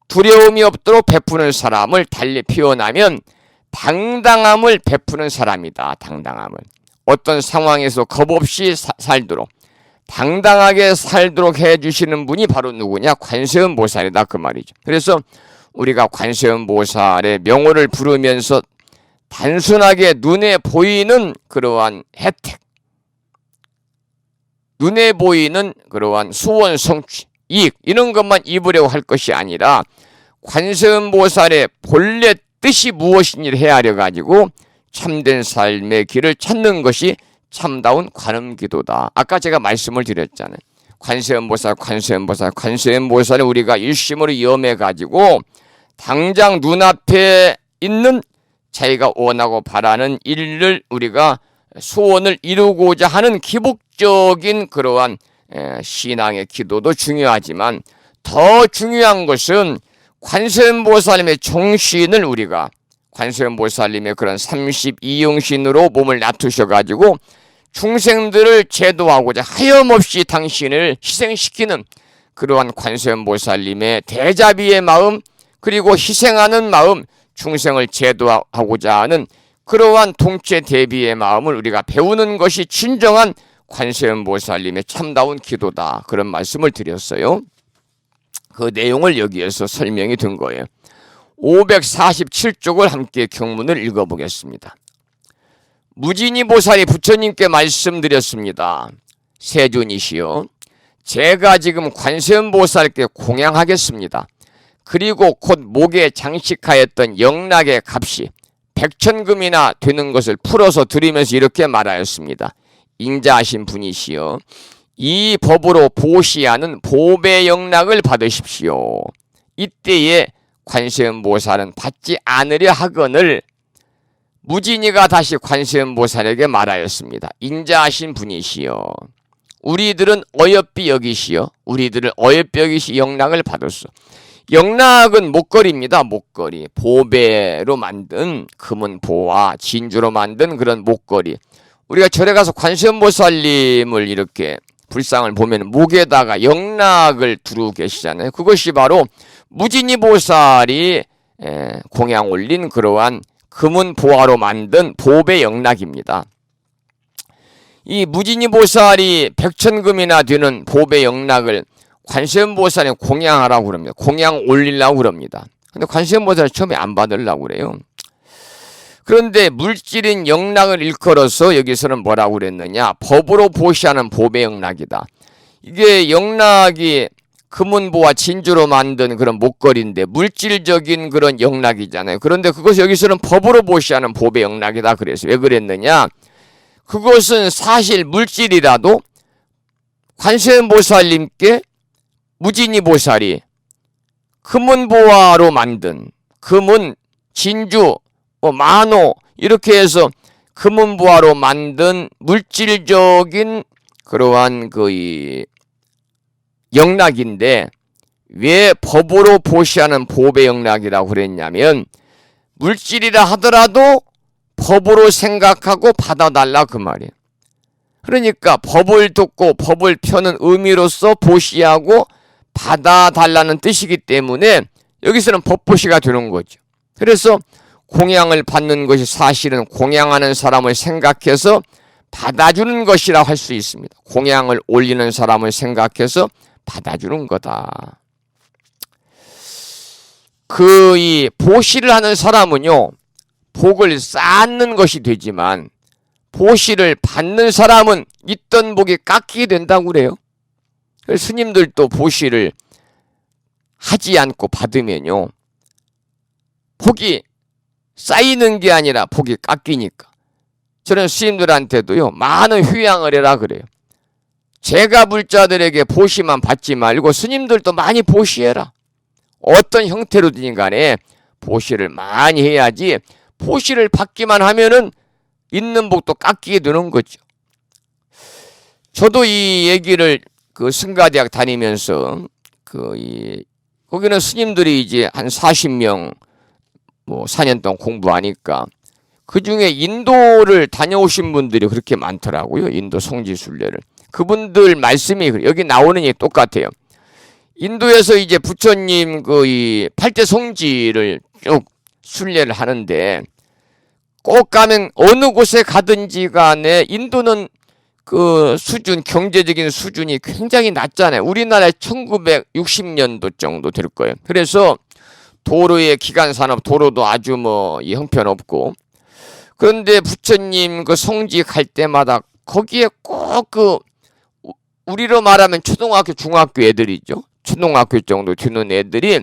두려움이 없도록 베푸는 사람을 달리 표현하면 당당함을 베푸는 사람이다. 당당함을. 어떤 상황에서 겁없이 살도록, 당당하게 살도록 해주시는 분이 바로 누구냐? 관세음보살이다, 그 말이죠. 그래서 우리가 관세음보살의 명호를 부르면서 단순하게 눈에 보이는 그러한 혜택, 눈에 보이는 그러한 소원 성취, 이익, 이런 것만 입으려고 할 것이 아니라 관세음보살의 본래 뜻이 무엇인지를 헤아려 가지고 참된 삶의 길을 찾는 것이 참다운 관음기도다. 아까 제가 말씀을 드렸잖아요. 관세음보살, 관세음보살, 관세음보살을 우리가 일심으로 염해 가지고 당장 눈앞에 있는 자기가 원하고 바라는 일을 우리가 소원을 이루고자 하는 기복적인 그러한 신앙의 기도도 중요하지만 더 중요한 것은 관세음보살님의 정신을 우리가 관세음보살님의 그런 32용신으로 몸을 놔두셔가지고 중생들을 제도하고자 하염없이 당신을 희생시키는 그러한 관세음보살님의 대자비의 마음, 그리고 희생하는 마음, 중생을 제도하고자 하는 그러한 통체 대비의 마음을 우리가 배우는 것이 진정한 관세음보살님의 참다운 기도다, 그런 말씀을 드렸어요. 그 내용을 여기에서 설명이 된 거예요. 547쪽을 함께 경문을 읽어보겠습니다. 무진이 보살이 부처님께 말씀드렸습니다. 세존이시여, 제가 지금 관세음보살께 공양하겠습니다. 그리고 곧 목에 장식하였던 영락의 값이 100천금이나 되는 것을 풀어서 드리면서 이렇게 말하였습니다. 인자하신 분이시여, 이 법으로 보시하는 보배 영락을 받으십시오. 이때에 관세음보살은 받지 않으려 하거늘 무진이가 다시 관세음보살에게 말하였습니다. 인자하신 분이시여, 우리들은 어여삐 여기시여, 우리들을 어여삐 여기시 영락을 받았소. 영락은 목걸이입니다. 목걸이. 보배로 만든 금은보와 진주로 만든 그런 목걸이. 우리가 절에 가서 관세음보살님을 이렇게 불상을 보면 목에다가 영락을 두르고 계시잖아요. 그것이 바로 무진이 보살이 공양 올린 그러한 금은보화로 만든 보배 영락입니다. 이 무진이 보살이 100천금이나 되는 보배 영락을 관세음보살이 공양하라고 그럽니다. 공양 올리려고 그럽니다. 근데 관세음보살이 처음에 안 받으려고 그래요. 그런데 물질인 영락을 일컬어서 여기서는 뭐라고 그랬느냐? 법으로 보시하는 보배 영락이다. 이게 영락이 금은보와 진주로 만든 그런 목걸이인데 물질적인 그런 영락이잖아요. 그런데 그것을 여기서는 법으로 보시하는 보배 영락이다 그래서 왜 그랬느냐? 그것은 사실 물질이라도 관세음보살님께 무진이 보살이 금은보화로 만든 금은, 진주, 만호 이렇게 해서 금은보화로 만든 물질적인 그러한 그 영락인데 왜 법으로 보시하는 보배 영락이라고 그랬냐면 물질이라 하더라도 법으로 생각하고 받아달라 그 말이에요. 그러니까 법을 듣고 법을 펴는 의미로서 보시하고 받아달라는 뜻이기 때문에 여기서는 법보시가 되는 거죠. 그래서 공양을 받는 것이 사실은 공양하는 사람을 생각해서 받아주는 것이라 할 수 있습니다. 공양을 올리는 사람을 생각해서 받아주는 거다. 이 보시를 하는 사람은요, 복을 쌓는 것이 되지만 보시를 받는 사람은 있던 복이 깎이게 된다고 그래요. 그래서 스님들도 보시를 하지 않고 받으면요, 복이 쌓이는 게 아니라 복이 깎이니까. 저는 스님들한테도요, 많은 휴양을 해라 그래요. 제가 불자들에게 보시만 받지 말고 스님들도 많이 보시해라. 어떤 형태로든 간에 보시를 많이 해야지 보시를 받기만 하면은 있는 복도 깎이게 되는 거죠. 저도 이 얘기를 그 승가대학 다니면서 거기는 스님들이 이제 한 40명 4년 동안 공부하니까 그 중에 인도를 다녀오신 분들이 그렇게 많더라고요. 인도 성지순례를. 그분들 말씀이 여기 나오는 게 똑같아요. 인도에서 이제 부처님 이 8대 성지를 쭉 순례를 하는데 꼭 가면 어느 곳에 가든지 간에 인도는 그 수준, 경제적인 수준이 굉장히 낮잖아요. 우리나라의 1960년도 정도 될 거예요. 그래서 도로의 기간산업, 도로도 아주 형편없고. 그런데 부처님 그 성지 갈 때마다 거기에 꼭 우리로 말하면 초등학교, 중학교 애들이죠. 초등학교 정도 되는 애들이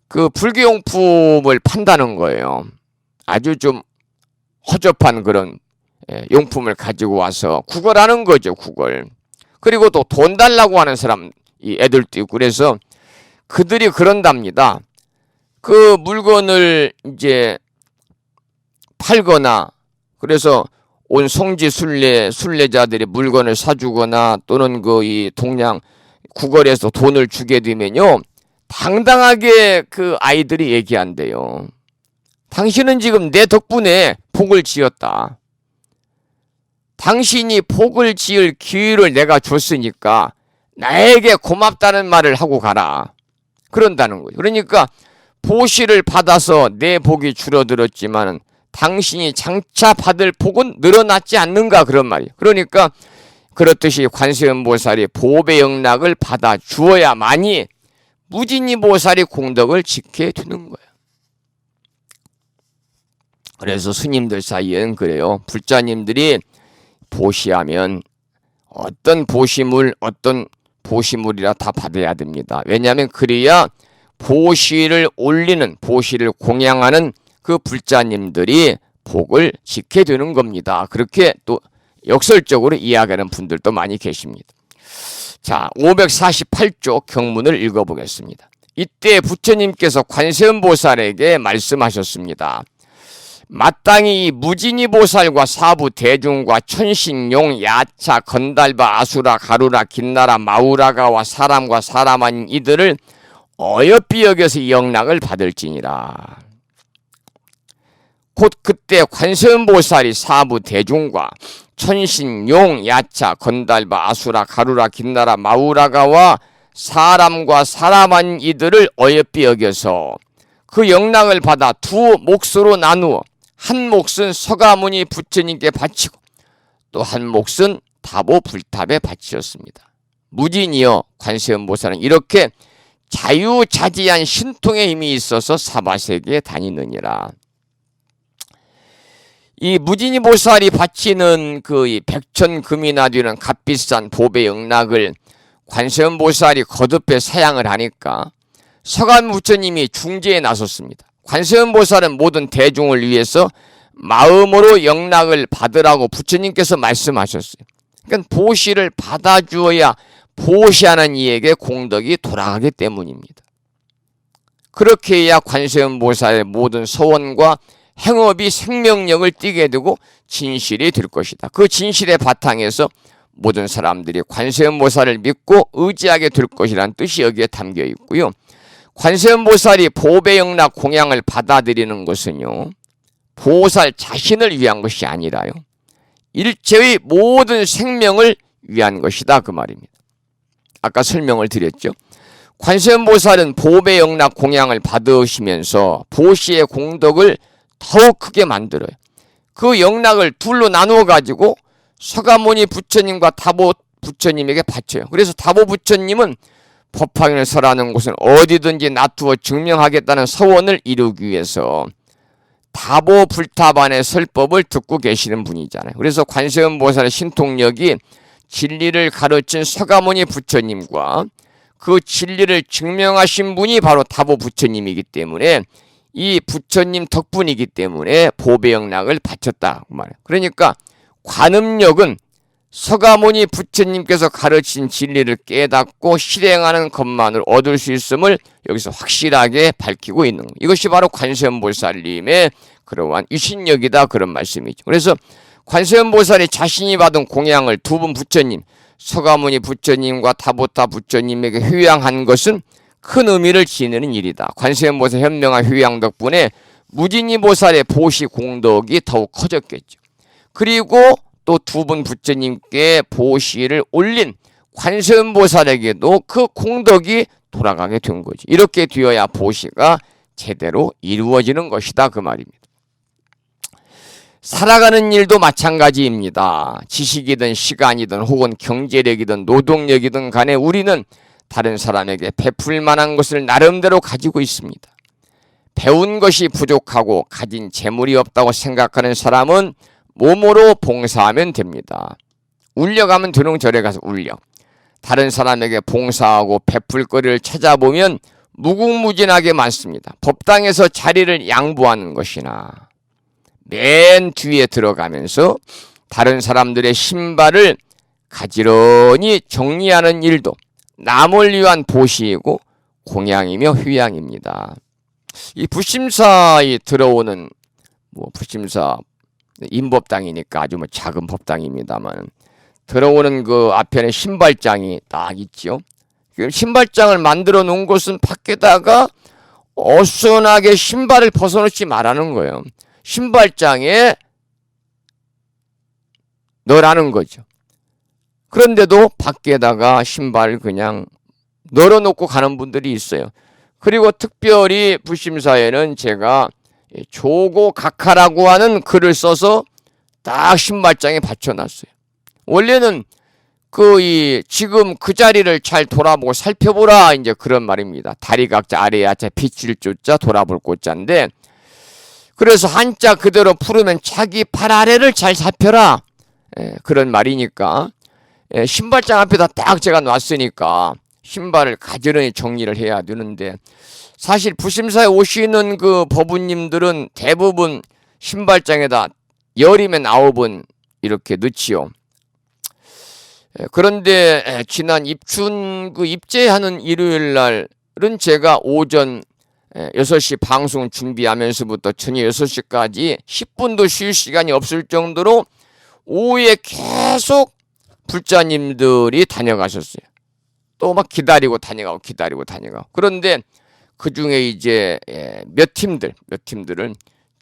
그 불교용품을 판다는 거예요. 아주 좀 허접한 그런 용품을 가지고 와서 구걸하는 거죠, 구걸. 그리고 또 돈 달라고 하는 사람, 이 애들도 있고, 그래서 그들이 그런답니다. 그 물건을 이제 팔거나, 그래서 온 성지 순례자들이 물건을 사주거나 또는 그 이 동양 구걸에서 돈을 주게 되면요, 당당하게 그 아이들이 얘기한대요. 당신은 지금 내 덕분에 복을 지었다. 당신이 복을 지을 기회를 내가 줬으니까 나에게 고맙다는 말을 하고 가라. 그런다는 거예요. 그러니까 보시를 받아서 내 복이 줄어들었지만 당신이 장차 받을 복은 늘어났지 않는가, 그런 말이에요. 그러니까 그렇듯이 관세음보살이 보배 영락을 받아 주어야만이 무진이보살이 공덕을 지게 되는 거예요. 그래서 스님들 사이엔 그래요. 불자님들이 보시하면 어떤 보시물이라 다 받아야 됩니다. 왜냐하면 그래야 보시를 올리는, 보시를 공양하는 그 불자님들이 복을 지게 되는 겁니다. 그렇게 또 역설적으로 이야기하는 분들도 많이 계십니다. 자, 548쪽 경문을 읽어보겠습니다. 이때 부처님께서 관세음보살에게 말씀하셨습니다. 마땅히 무진이보살과 사부 대중과 천신용 야차 건달바 아수라 가루라 긴나라 마우라가와 사람과 사람 아닌 이들을 어여삐 여겨서 영락을 받을지니라. 곧 그때 관세음보살이 사부 대중과 천신용 야차 건달바 아수라 가루라 긴나라 마우라가와 사람과 사람 아닌 이들을 어여삐 여겨서 그 영락을 받아 두 몫으로 나누어 한 몫은 서가모니 부처님께 바치고 또 한 몫은 다보 불탑에 바치었습니다. 무진이여 관세음보살은 이렇게 자유자재한 신통의 힘이 있어서 사바세계에 다니느니라. 이 무진이보살이 바치는 그 백천금이나 되는 값비싼 보배 영락을 관세음보살이 거듭해 사양을 하니까 서가모니 부처님이 중재에 나섰습니다. 관세음보살은 모든 대중을 위해서 마음으로 영락을 받으라고 부처님께서 말씀하셨어요. 그러니까 보시를 받아주어야 보시하는 이에게 공덕이 돌아가기 때문입니다. 그렇게 해야 관세음보살의 모든 서원과 행업이 생명력을 띠게 되고 진실이 될 것이다. 그 진실의 바탕에서 모든 사람들이 관세음보살을 믿고 의지하게 될 것이라는 뜻이 여기에 담겨 있고요. 관세음보살이 보배영락 공양을 받아들이는 것은요, 보살 자신을 위한 것이 아니라요, 일체의 모든 생명을 위한 것이다, 그 말입니다. 아까 설명을 드렸죠. 관세음보살은 보배영락 공양을 받으시면서 보시의 공덕을 더욱 크게 만들어요. 그 영락을 둘로 나누어 가지고 서가모니 부처님과 다보 부처님에게 바쳐요. 그래서 다보 부처님은 법화인을 설하는 곳은 어디든지 놔두어 증명하겠다는 서원을 이루기 위해서 다보 불탑 안에 설법을 듣고 계시는 분이잖아요. 그래서 관세음보살의 신통력이 진리를 가르친 서가모니 부처님과 그 진리를 증명하신 분이 바로 다보 부처님이기 때문에 이 부처님 덕분이기 때문에 보배영락을 바쳤다 그 말이에요. 그러니까 관음력은 서가모니 부처님께서 가르친 진리를 깨닫고 실행하는 것만으로 얻을 수 있음을 여기서 확실하게 밝히고 있는 거예요. 이것이 바로 관세음보살님의 그러한 유신력이다, 그런 말씀이죠. 그래서 관세음보살이 자신이 받은 공양을 두 분 부처님, 서가모니 부처님과 다보타 부처님에게 휴양한 것은 큰 의미를 지니는 일이다. 관세음보살 현명한 휴양 덕분에 무진이보살의 보시 공덕이 더욱 커졌겠죠. 그리고 또 두 분 부처님께 보시를 올린 관세음보살에게도 그 공덕이 돌아가게 된 거지. 이렇게 되어야 보시가 제대로 이루어지는 것이다, 그 말입니다. 살아가는 일도 마찬가지입니다. 지식이든 시간이든 혹은 경제력이든 노동력이든 간에 우리는 다른 사람에게 베풀 만한 것을 나름대로 가지고 있습니다. 배운 것이 부족하고 가진 재물이 없다고 생각하는 사람은 몸으로 봉사하면 됩니다. 울려가면 드릉절에 가서 울려. 다른 사람에게 봉사하고 베풀 거리를 찾아보면 무궁무진하게 많습니다. 법당에서 자리를 양보하는 것이나 맨 뒤에 들어가면서 다른 사람들의 신발을 가지런히 정리하는 일도 남을 위한 보시이고 공양이며 휴양입니다. 이 부심사에 들어오는 부심사 임법당이니까 아주 뭐 작은 법당입니다만 들어오는 그 앞에는 신발장이 딱 있죠. 신발장을 만들어 놓은 곳은 밖에다가 어수선하게 신발을 벗어놓지 말라는 거예요. 신발장에 넣으라는 거죠. 그런데도 밖에다가 신발을 그냥 널어놓고 가는 분들이 있어요. 그리고 특별히 불심사에는 제가 조고각하라고 하는 글을 써서 딱 신발장에 받쳐놨어요. 원래는 지금 그 자리를 잘 돌아보고 살펴보라 이제 그런 말입니다. 다리각자 아래에 하자 빛을 쫓자 돌아볼 꽃자인데, 그래서 한자 그대로 풀으면 자기 발 아래를 잘 살펴라, 그런 말이니까 신발장 앞에다 딱 제가 놨으니까 신발을 가지런히 정리를 해야 되는데, 사실 부심사에 오시는 그 법우님들은 대부분 신발장에다 열이면 9은 이렇게 넣지요. 그런데 지난 입제하는 일요일 날은 제가 오전 6시 방송 준비하면서부터 저녁 6시까지 10분도 쉴 시간이 없을 정도로 오후에 계속 불자님들이 다녀가셨어요. 또 막 기다리고 다녀가고. 그런데 그 중에 이제 몇 팀들은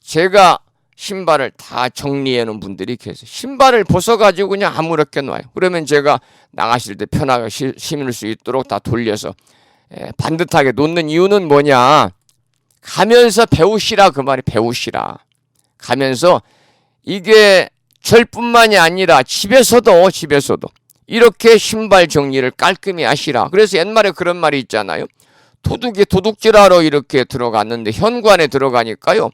제가 신발을 다 정리해 놓은 분들이 계세요. 신발을 벗어가지고 그냥 아무렇게 놔요. 그러면 제가 나가실 때 편하게 신을 수 있도록 다 돌려서 반듯하게 놓는 이유는 뭐냐? 가면서 배우시라, 그 말이. 배우시라. 가면서 이게 절뿐만이 아니라 집에서도 이렇게 신발 정리를 깔끔히 하시라. 그래서 옛말에 그런 말이 있잖아요. 도둑이 도둑질하러 이렇게 들어갔는데 현관에 들어가니까요,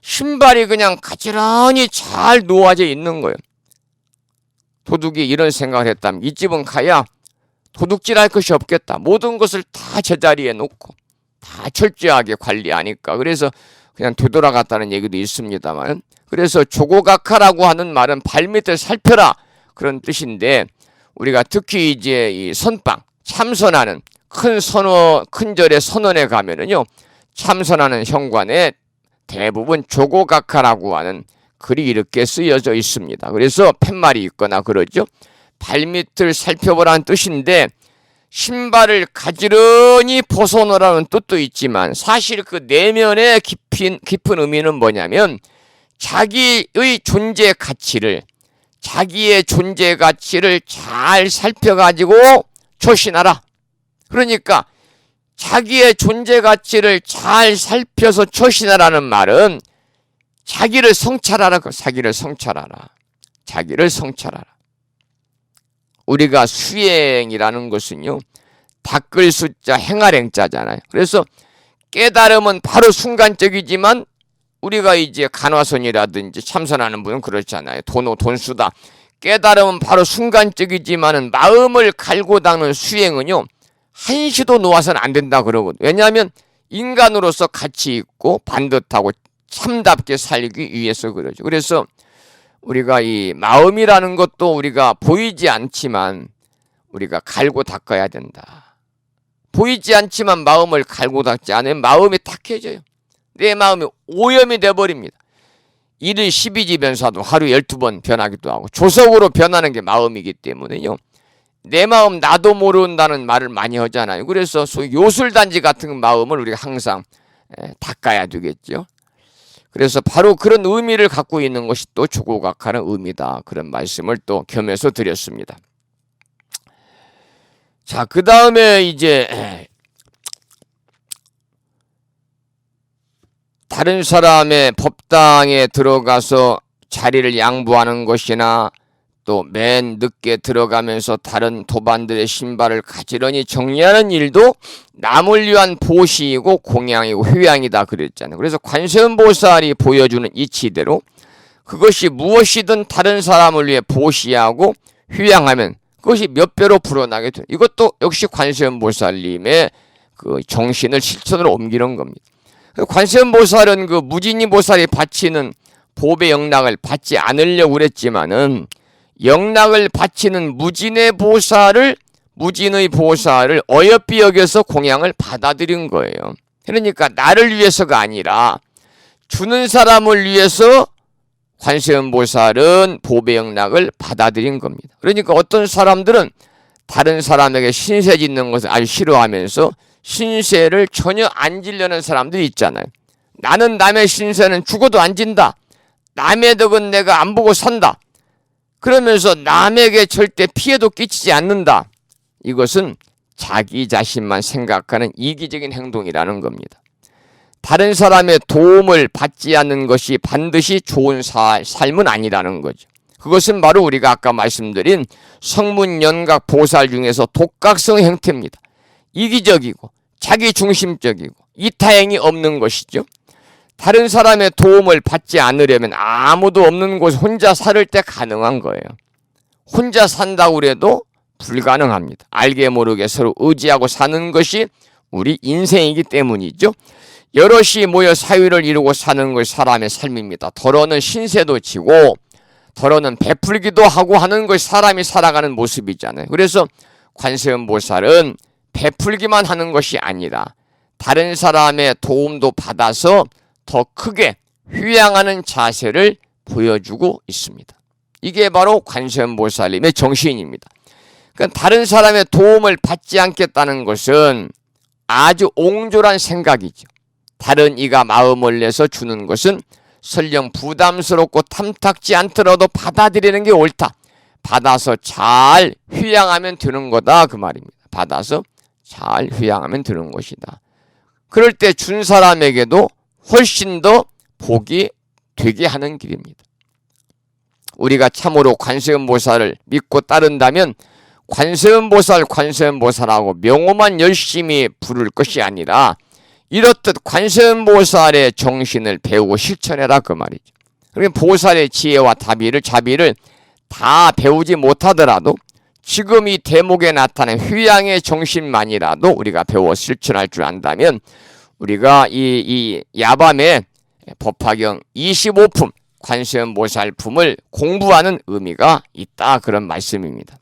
신발이 그냥 가지런히 잘 놓아져 있는 거예요. 도둑이 이런 생각을 했다면 이 집은 가야 도둑질할 것이 없겠다. 모든 것을 다 제자리에 놓고 다 철저하게 관리하니까. 그래서 그냥 되돌아갔다는 얘기도 있습니다만, 그래서 조고각하라고 하는 말은 발밑을 살펴라, 그런 뜻인데, 우리가 특히 이제 이 선빵 참선하는 큰 절의 선원에 가면은요, 참선하는 현관에 대부분 조고각하라고 하는 글이 이렇게 쓰여져 있습니다. 그래서 팻말이 있거나 그러죠. 발밑을 살펴보라는 뜻인데, 신발을 가지런히 벗어놓으라는 뜻도 있지만 사실 그 내면의 깊은 의미는 뭐냐면 자기의 존재 가치를, 자기의 존재 가치를 잘 살펴가지고 초신하라. 그러니까 자기의 존재 가치를 잘 살펴서 초신하라는 말은 자기를 성찰하라. 자기를 성찰하라. 우리가 수행이라는 것은요, 닦을 숫자 행할 행자잖아요. 그래서 깨달음은 바로 순간적이지만 우리가 이제 간화선이라든지 참선하는 분은 그렇잖아요. 돈수다. 깨달음은 바로 순간적이지만은 마음을 갈고 닦는 수행은요, 한시도 놓아서는 안 된다 그러거든요. 왜냐하면 인간으로서 가치 있고 반듯하고 참답게 살기 위해서 그러죠. 그래서 우리가 이 마음이라는 것도 우리가 보이지 않지만 우리가 갈고 닦아야 된다. 보이지 않지만 마음을 갈고 닦지 않으면 마음이 탁해져요. 내 마음이 오염이 돼버립니다. 1일 12지 변사도 하루 12번 변하기도 하고 조석으로 변하는 게 마음이기 때문에요. 내 마음 나도 모른다는 말을 많이 하잖아요. 그래서 소위 요술단지 같은 마음을 우리가 항상 닦아야 되겠죠. 그래서 바로 그런 의미를 갖고 있는 것이 또 조고각하는 의미다. 그런 말씀을 또 겸해서 드렸습니다. 자, 그 다음에 이제 다른 사람의 법당에 들어가서 자리를 양보하는 것이나 또 맨 늦게 들어가면서 다른 도반들의 신발을 가지런히 정리하는 일도 남을 위한 보시이고 공양이고 휴양이다 그랬잖아요. 그래서 관세음보살이 보여주는 이치대로 그것이 무엇이든 다른 사람을 위해 보시하고 휴양하면 그것이 몇 배로 불어나게 돼요. 이것도 역시 관세음보살님의 그 정신을 실천으로 옮기는 겁니다. 관세음보살은 그 무진이 보살이 바치는 보배 영락을 받지 않으려고 그랬지만은 영락을 바치는 무진의 보살을 어여삐 여겨서 공양을 받아들인 거예요. 그러니까 나를 위해서가 아니라 주는 사람을 위해서 관세음보살은 보배영락을 받아들인 겁니다. 그러니까 어떤 사람들은 다른 사람에게 신세 짓는 것을 아주 싫어하면서 신세를 전혀 안 지려는 사람들이 있잖아요. 나는 남의 신세는 죽어도 안 진다. 남의 덕은 내가 안 보고 산다. 그러면서 남에게 절대 피해도 끼치지 않는다. 이것은 자기 자신만 생각하는 이기적인 행동이라는 겁니다. 다른 사람의 도움을 받지 않는 것이 반드시 좋은 삶은 아니라는 거죠. 그것은 바로 우리가 아까 말씀드린 성문연각 보살 중에서 독각성 형태입니다. 이기적이고 자기중심적이고 이타행이 없는 것이죠. 다른 사람의 도움을 받지 않으려면 아무도 없는 곳 혼자 살 때 가능한 거예요. 혼자 산다고 해도 불가능합니다. 알게 모르게 서로 의지하고 사는 것이 우리 인생이기 때문이죠. 여럿이 모여 사회를 이루고 사는 것이 사람의 삶입니다. 더러는 신세도 지고 더러는 베풀기도 하고 하는 것이 사람이 살아가는 모습이잖아요. 그래서 관세음보살은 베풀기만 하는 것이 아니라 다른 사람의 도움도 받아서 더 크게 휴양하는 자세를 보여주고 있습니다. 이게 바로 관세음보살님의 정신입니다. 그러니까 다른 사람의 도움을 받지 않겠다는 것은 아주 옹졸한 생각이죠. 다른 이가 마음을 내서 주는 것은 설령 부담스럽고 탐탁지 않더라도 받아들이는 게 옳다. 받아서 잘 휴양하면 되는 거다 그 말입니다. 받아서 잘 휴양하면 되는 것이다. 그럴 때 준 사람에게도 훨씬 더 복이 되게 하는 길입니다. 우리가 참으로 관세음보살을 믿고 따른다면 관세음보살하고 명호만 열심히 부를 것이 아니라 이렇듯 관세음보살의 정신을 배우고 실천해라 그 말이죠. 그러니까 보살의 지혜와 자비를 다 배우지 못하더라도 지금 이 대목에 나타난 휴양의 정신만이라도 우리가 배워 실천할 줄 안다면 우리가 이 야밤에 법화경 25품 관세음보살품을 공부하는 의미가 있다 그런 말씀입니다.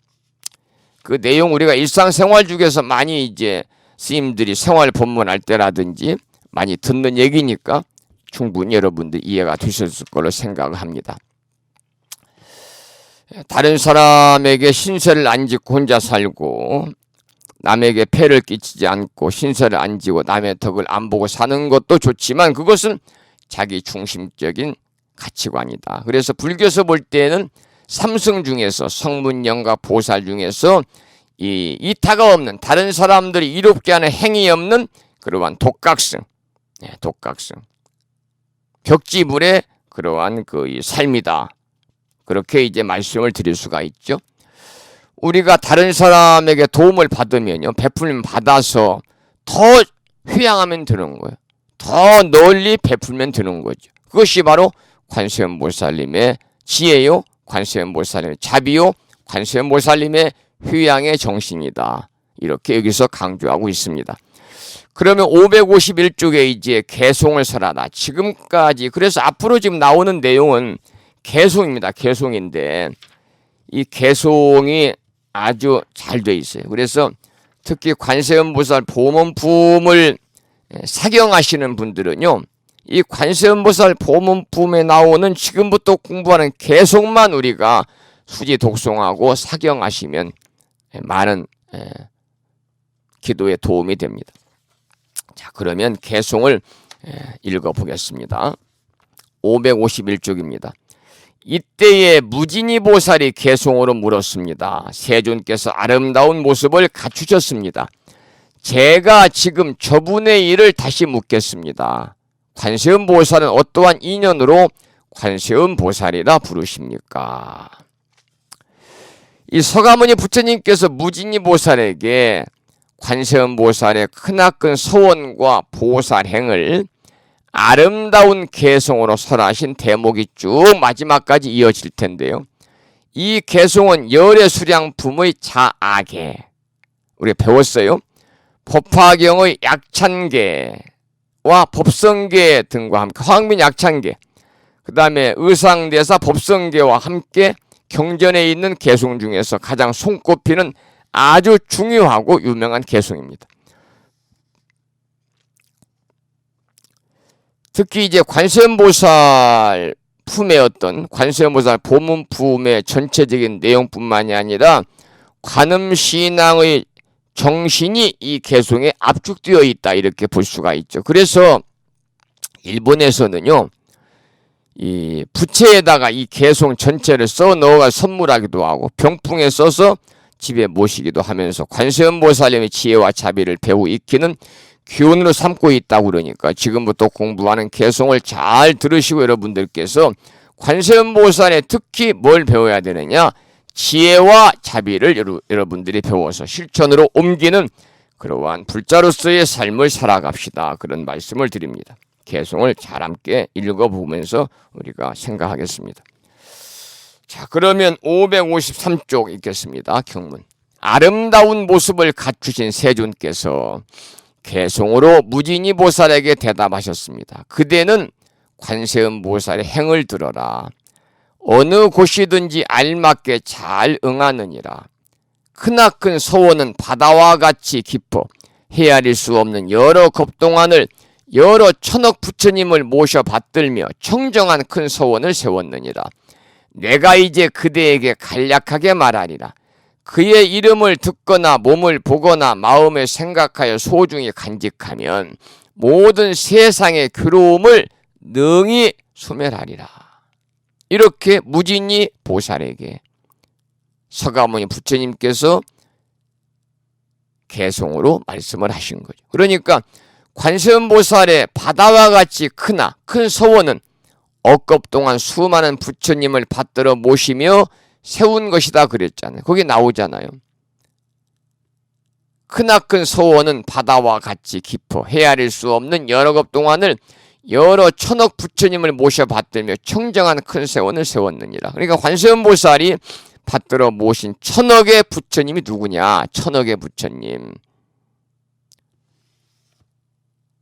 그 내용 우리가 일상생활 중에서 많이 이제 스님들이 생활 법문할 때라든지 많이 듣는 얘기니까 충분히 여러분들 이해가 되셨을 걸로 생각합니다. 다른 사람에게 신세를 안 짓고 혼자 살고 남에게 폐를 끼치지 않고 신세를 안 지고 남의 덕을 안 보고 사는 것도 좋지만 그것은 자기 중심적인 가치관이다. 그래서 불교에서 볼 때는 삼승 중에서 성문연각 보살 중에서 이 이타가 없는 다른 사람들이 이롭게 하는 행위 없는 그러한 독각성, 벽지불의 그러한 이 삶이다. 그렇게 이제 말씀을 드릴 수가 있죠. 우리가 다른 사람에게 도움을 받으면요, 베풀림 받아서 더 휴양하면 되는 거예요. 더 널리 베풀면 되는 거죠. 그것이 바로 관세음보살님의 지혜요, 관세음보살님의 자비요, 관세음보살님의 휴양의 정신이다. 이렇게 여기서 강조하고 있습니다. 그러면 551쪽에 이제 개송을 설하다. 지금까지 그래서 앞으로 지금 나오는 내용은 개송입니다. 개송인데 이 개송이 아주 잘 돼 있어요. 그래서 특히 관세음보살 보문품을 사경하시는 분들은요, 이 관세음보살 보문품에 나오는 지금부터 공부하는 개송만 우리가 수지 독송하고 사경하시면 많은 기도에 도움이 됩니다. 자, 그러면 개송을 읽어보겠습니다. 551쪽입니다. 이때에 무진이 보살이 개송으로 물었습니다. 세존께서 아름다운 모습을 갖추셨습니다. 제가 지금 저분의 일을 다시 묻겠습니다. 관세음보살은 어떠한 인연으로 관세음보살이라 부르십니까? 이 서가모니 부처님께서 무진이 보살에게 관세음보살의 크나큰 서원과 보살행을 아름다운 개송으로 설하신 대목이 쭉 마지막까지 이어질 텐데요. 이 개송은 열의 수량품의 자아계, 우리 배웠어요. 법화경의 약찬계와 법성계 등과 함께 화학민 약찬계, 그 다음에 의상대사 법성계와 함께 경전에 있는 개송 중에서 가장 손꼽히는 아주 중요하고 유명한 개송입니다. 특히 이제 관세음보살 품의 어떤 관세음보살 보문 품의 전체적인 내용뿐만이 아니라 관음신앙의 정신이 이 개송에 압축되어 있다 이렇게 볼 수가 있죠. 그래서 일본에서는요, 이 부채에다가 이 개송 전체를 써 넣어가 선물하기도 하고 병풍에 써서 집에 모시기도 하면서 관세음보살님의 지혜와 자비를 배우 익히는 교훈으로 삼고 있다고 그러니까 지금부터 공부하는 개송을 잘 들으시고 여러분들께서 관세음보살의 특히 뭘 배워야 되느냐? 지혜와 자비를 여러분들이 배워서 실천으로 옮기는 그러한 불자로서의 삶을 살아갑시다. 그런 말씀을 드립니다. 개송을 잘 함께 읽어보면서 우리가 생각하겠습니다. 자, 그러면 553쪽 읽겠습니다. 경문. 아름다운 모습을 갖추신 세존께서 개송으로 무진이 보살에게 대답하셨습니다. 그대는 관세음 보살의 행을 들어라. 어느 곳이든지 알맞게 잘 응하느니라. 크나큰 서원은 바다와 같이 깊어 헤아릴 수 없는 여러 겁동안을 여러 천억 부처님을 모셔 받들며 청정한 큰 서원을 세웠느니라. 내가 이제 그대에게 간략하게 말하리라. 그의 이름을 듣거나 몸을 보거나 마음에 생각하여 소중히 간직하면 모든 세상의 괴로움을 능히 소멸하리라. 이렇게 무진이 보살에게 서가모니 부처님께서 개송으로 말씀을 하신 거죠. 그러니까 관세음보살의 바다와 같이 크나 큰 서원은 억겁 동안 수많은 부처님을 받들어 모시며 세운 것이다 그랬잖아요. 거기 나오잖아요. 크나큰 서원은 바다와 같이 깊어 헤아릴 수 없는 여러 겁 동안을 여러 천억 부처님을 모셔 받들며 청정한 큰 세원을 세웠느니라. 그러니까 관세음보살이 받들어 모신 천억의 부처님이 누구냐? 천억의 부처님.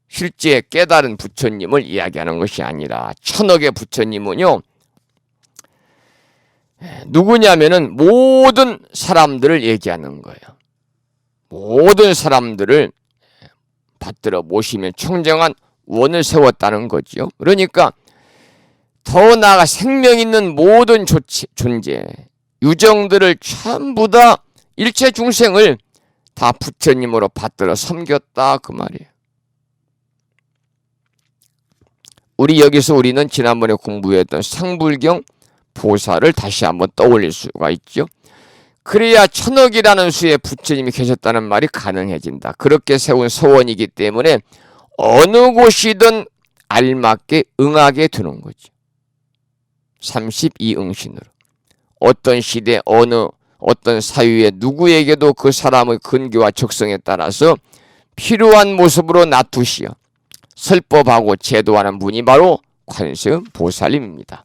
실제 깨달은 부처님을 이야기하는 것이 아니라 천억의 부처님은요, 누구냐면은 모든 사람들을 얘기하는 거예요. 모든 사람들을 받들어 모시면 청정한 원을 세웠다는 거지요. 그러니까 더 나아가 생명 있는 모든 존재, 유정들을 전부 다 일체 중생을 다 부처님으로 받들어 섬겼다 그 말이에요. 우리는 지난번에 공부했던 상불경 보살을 다시 한번 떠올릴 수가 있죠. 그래야 천억이라는 수의 부처님이 계셨다는 말이 가능해진다. 그렇게 세운 서원이기 때문에 어느 곳이든 알맞게 응하게 되는 거죠. 32응신으로. 어떤 시대, 어떤 사유에 누구에게도 그 사람의 근교와 적성에 따라서 필요한 모습으로 놔두시어 설법하고 제도하는 분이 바로 관세음 보살님입니다.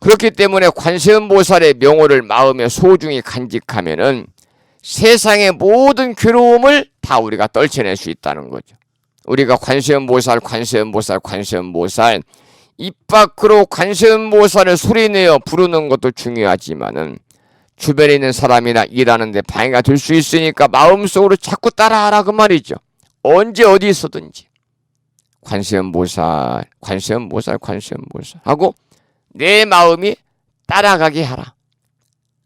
그렇기 때문에 관세음 보살의 명호를 마음에 소중히 간직하면은 세상의 모든 괴로움을 다 우리가 떨쳐낼 수 있다는 거죠. 우리가 관세음 보살 입 밖으로 관세음 보살을 소리내어 부르는 것도 중요하지만은 주변에 있는 사람이나 일하는데 방해가 될 수 있으니까 마음속으로 자꾸 따라하라 그 말이죠. 언제 어디 있어든지 관세음 보살 하고 내 마음이 따라가게 하라.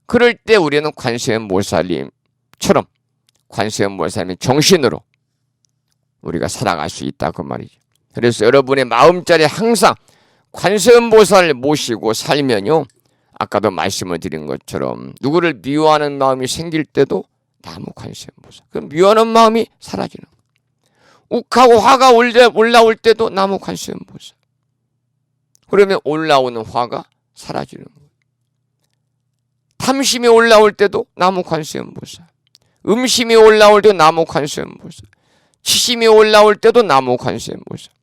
그럴 때 우리는 관세음 보살님처럼 관세음 보살님의 정신으로 우리가 살아갈 수 있다 그 말이죠. 그래서 여러분의 마음자리에 항상 관세음 보살을 모시고 살면요, 아까도 말씀을 드린 것처럼 누구를 미워하는 마음이 생길 때도 나무 관세음 보살, 그럼 미워하는 마음이 사라지는 거예요. 욱하고 화가 올라올 때도 나무 관세음 보살, 그러면 올라오는 화가 사라지는 거예요. 탐심이 올라올 때도 나무 관세음 보살, 음심이 올라올 때도 나무 관세음 보살, 치심이 올라올 때도 나무 관세음 보살.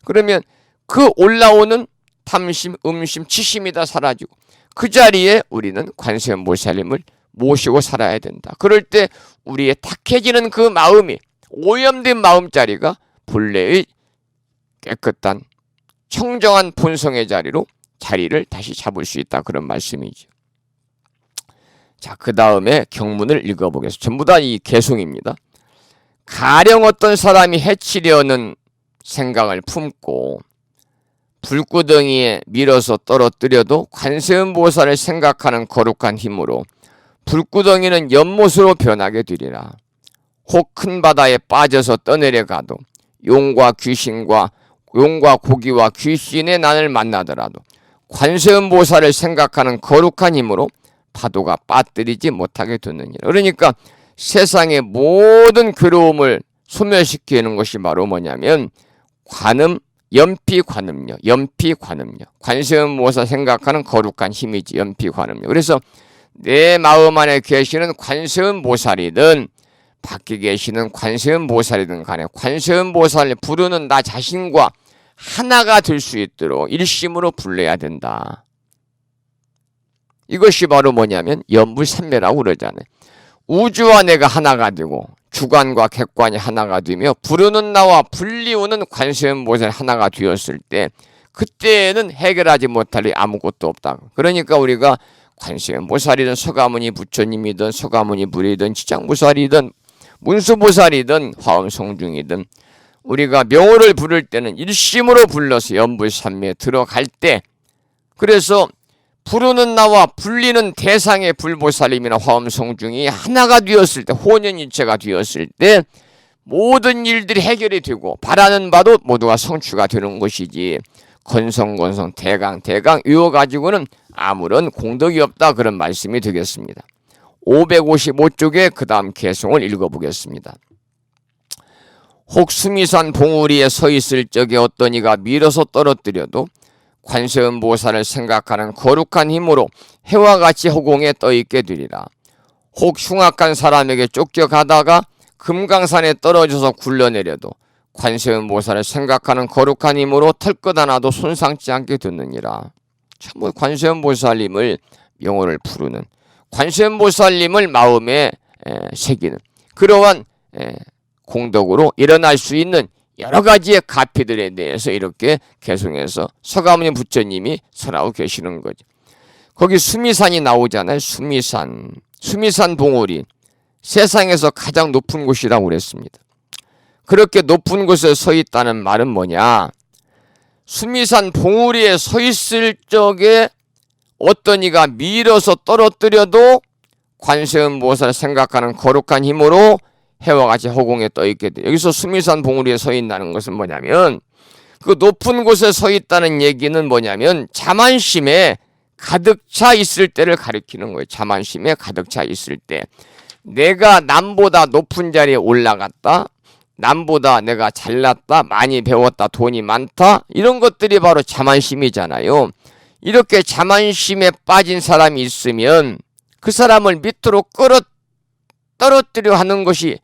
그러면 그 올라오는 탐심, 음심, 치심이 다 사라지고 그 자리에 우리는 관세음 보살님을 모시고 살아야 된다. 그럴 때 우리의 탁해지는 그 마음이, 오염된 마음자리가 본래의 깨끗한 청정한 본성의 자리를 다시 잡을 수 있다. 그런 말씀이죠. 자, 그 다음에 경문을 읽어보겠습니다. 전부 다 이 개송입니다. 가령 어떤 사람이 해치려는 생각을 품고 불구덩이에 밀어서 떨어뜨려도 관세음보살을 생각하는 거룩한 힘으로 불구덩이는 연못으로 변하게 되리라. 혹 큰 바다에 빠져서 떠내려가도 용과 고기와 귀신의 난을 만나더라도 관세음보살을 생각하는 거룩한 힘으로 파도가 빠뜨리지 못하게 되느니라. 그러니까 세상의 모든 괴로움을 소멸시키는 것이 바로 뭐냐면 연피관음료. 관세음보살 생각하는 거룩한 힘이지, 연피관음료. 그래서 내 마음 안에 계시는 관세음보살이든 밖에 계시는 관세음보살이든 간에 관세음보살을 부르는 나 자신과 하나가 될 수 있도록 일심으로 불러야 된다. 이것이 바로 뭐냐면 연불산매라고 그러잖아요. 우주와 내가 하나가 되고 주관과 객관이 하나가 되며 부르는 나와 불리우는 관세음보살 하나가 되었을 때 그때는 해결하지 못할 일 아무것도 없다. 그러니까 우리가 관세음보살이든 서가모니 부처님이든 서가모니 불이든 지장보살이든 문수보살이든 화엄성중이든 우리가 명호를 부를 때는 일심으로 불러서 연불산매에 들어갈 때, 그래서 부르는 나와 불리는 대상의 불보살님이나 화엄성중이 하나가 되었을 때, 혼연일체가 되었을 때 모든 일들이 해결이 되고 바라는 바도 모두가 성취가 되는 것이지, 건성 대강 이어가지고는 아무런 공덕이 없다, 그런 말씀이 되겠습니다. 555쪽에 그 다음 개송을 읽어보겠습니다. 혹 수미산 봉우리에 서 있을 적에 어떤 이가 밀어서 떨어뜨려도 관세음보살을 생각하는 거룩한 힘으로 해와 같이 허공에 떠있게 되리라. 혹 흉악한 사람에게 쫓겨가다가 금강산에 떨어져서 굴러내려도 관세음보살을 생각하는 거룩한 힘으로 털끝 하나도 손상치 않게 되느니라. 참, 관세음보살님을 명호를 부르는, 관세음보살님을 마음에 새기는 그러한 공덕으로 일어날 수 있는 여러 가지의 가피들에 대해서 이렇게 개송해서 서가모니 부처님이 설하고 계시는 거죠. 거기 수미산이 나오잖아요. 수미산 봉우리, 세상에서 가장 높은 곳이라고 그랬습니다. 그렇게 높은 곳에 서 있다는 말은 뭐냐? 수미산 봉우리에 서 있을 적에 어떤 이가 밀어서 떨어뜨려도 관세음보살을 생각하는 거룩한 힘으로 해와 같이 허공에 떠있게 돼. 여기서 수미산 봉우리에 서 있다는 것은 뭐냐면, 그 높은 곳에 서 있다는 얘기는 뭐냐면 자만심에 가득 차 있을 때를 가리키는 거예요. 자만심에 가득 차 있을 때, 내가 남보다 높은 자리에 올라갔다, 남보다 내가 잘났다, 많이 배웠다, 돈이 많다, 이런 것들이 바로 자만심이잖아요. 이렇게 자만심에 빠진 사람이 있으면 그 사람을 밑으로 떨어뜨려 하는 것이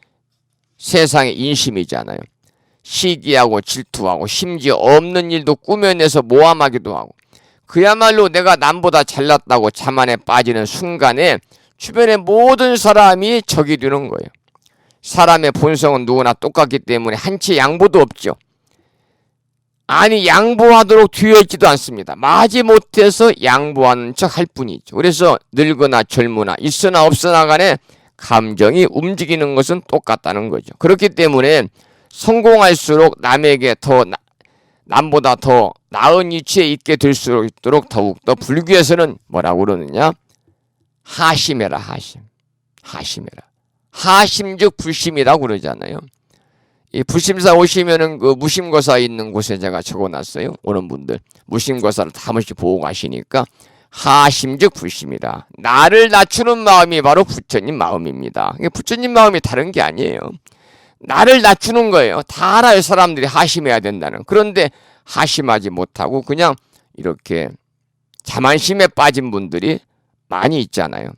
세상의 인심이잖아요. 시기하고 질투하고 심지어 없는 일도 꾸며내서 모함하기도 하고, 그야말로 내가 남보다 잘났다고 자만에 빠지는 순간에 주변의 모든 사람이 적이 되는 거예요. 사람의 본성은 누구나 똑같기 때문에 한치 양보도 없죠. 아니, 양보하도록 되어 있지도 않습니다. 마지못해서 양보하는 척 할 뿐이죠. 그래서 늙으나 젊으나 있으나 없으나 간에 감정이 움직이는 것은 똑같다는 거죠. 그렇기 때문에 성공할수록 남에게 남보다 더 나은 위치에 있게 될수록 있도록 더욱더 불교에서는 뭐라고 그러느냐? 하심해라, 하심해라. 하심즉 불심이라고 그러잖아요. 이 불심사 오시면은 그 무심거사 있는 곳에 제가 적어놨어요. 오는 분들 무심거사를 다 한 번씩 보고 가시니까 하심즉 불심이라. 나를 낮추는 마음이 바로 부처님 마음입니다. 부처님 마음이 다른 게 아니에요. 나를 낮추는 거예요. 다 알아요, 사람들이 하심해야 된다는. 그런데 하심하지 못하고 그냥 이렇게 자만심에 빠진 분들이 많이 있잖아요.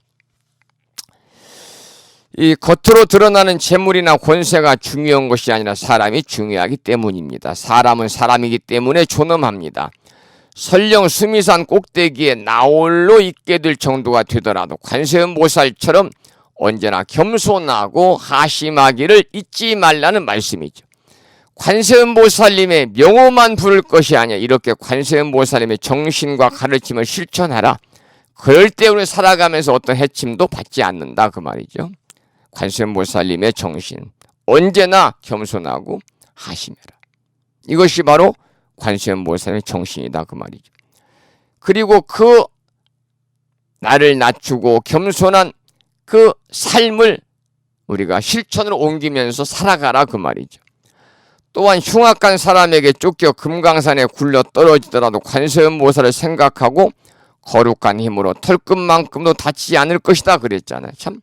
이 겉으로 드러나는 재물이나 권세가 중요한 것이 아니라 사람이 중요하기 때문입니다. 사람은 사람이기 때문에 존엄합니다. 설령 수미산 꼭대기에 나홀로 있게 될 정도가 되더라도 관세음보살처럼 언제나 겸손하고 하심하기를 잊지 말라는 말씀이죠. 관세음보살님의 명호만 부를 것이 아니야. 이렇게 관세음보살님의 정신과 가르침을 실천하라. 그럴 때 우리 살아가면서 어떤 해침도 받지 않는다, 그 말이죠. 관세음보살님의 정신, 언제나 겸손하고 하심해라. 이것이 바로 관세음보살의 정신이다 그 말이죠. 그리고 그 나를 낮추고 겸손한 그 삶을 우리가 실천으로 옮기면서 살아가라 그 말이죠. 또한 흉악한 사람에게 쫓겨 금강산에 굴러 떨어지더라도 관세음보살을 생각하고 거룩한 힘으로 털끝만큼도 다치지 않을 것이다 그랬잖아요. 참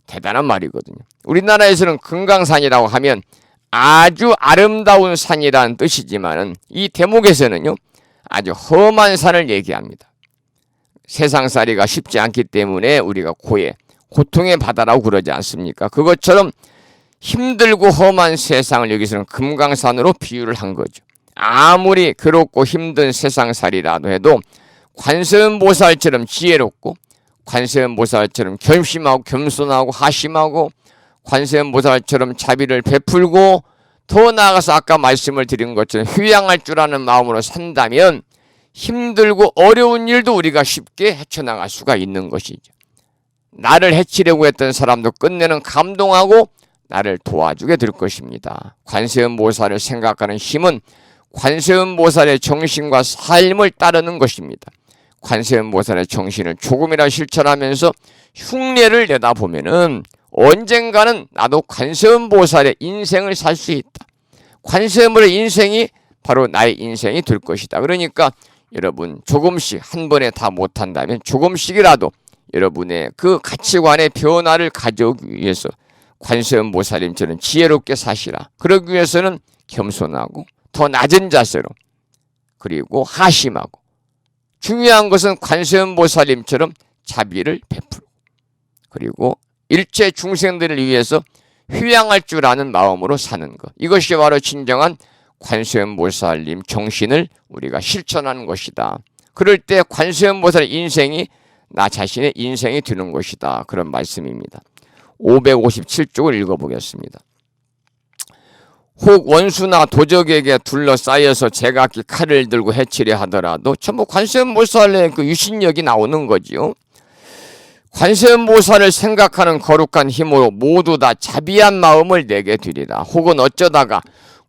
대단한 말이거든요. 우리나라에서는 금강산이라고 하면 아주 아름다운 산이라는 뜻이지만은 이 대목에서는요 아주 험한 산을 얘기합니다. 세상살이가 쉽지 않기 때문에 우리가 고통의 바다라고 그러지 않습니까? 그것처럼 힘들고 험한 세상을 여기서는 금강산으로 비유를 한 거죠. 아무리 괴롭고 힘든 세상살이라도 해도 관세음보살처럼 지혜롭고 관세음보살처럼 겸심하고 겸손하고 하심하고 관세음보살처럼 자비를 베풀고 더 나아가서 아까 말씀을 드린 것처럼 휴양할 줄 아는 마음으로 산다면 힘들고 어려운 일도 우리가 쉽게 헤쳐나갈 수가 있는 것이죠. 나를 해치려고 했던 사람도 끝내는 감동하고 나를 도와주게 될 것입니다. 관세음보살을 생각하는 힘은 관세음보살의 정신과 삶을 따르는 것입니다. 관세음보살의 정신을 조금이라 실천하면서 흉내를 내다보면은 언젠가는 나도 관세음보살의 인생을 살 수 있다. 관세음보살의 인생이 바로 나의 인생이 될 것이다. 그러니까 여러분 조금씩 한 번에 다 못한다면 조금씩이라도 여러분의 그 가치관의 변화를 가져오기 위해서 관세음보살님처럼 지혜롭게 사시라. 그러기 위해서는 겸손하고 더 낮은 자세로 그리고 하심하고 중요한 것은 관세음보살님처럼 자비를 베풀고 그리고 일체 중생들을 위해서 휴양할 줄 아는 마음으로 사는 것. 이것이 바로 진정한 관세음보살님 정신을 우리가 실천하는 것이다. 그럴 때 관세음보살의 인생이 나 자신의 인생이 되는 것이다. 그런 말씀입니다. 557쪽을 읽어보겠습니다. 혹 원수나 도적에게 둘러싸여서 제각기 칼을 들고 해치려 하더라도 전부 관세음보살의 그 유신력이 나오는 거지요. 관세음보살을 생각하는 거룩한 힘으로 모두 다 자비한 마음을 내게 되리라. 혹은 어쩌다가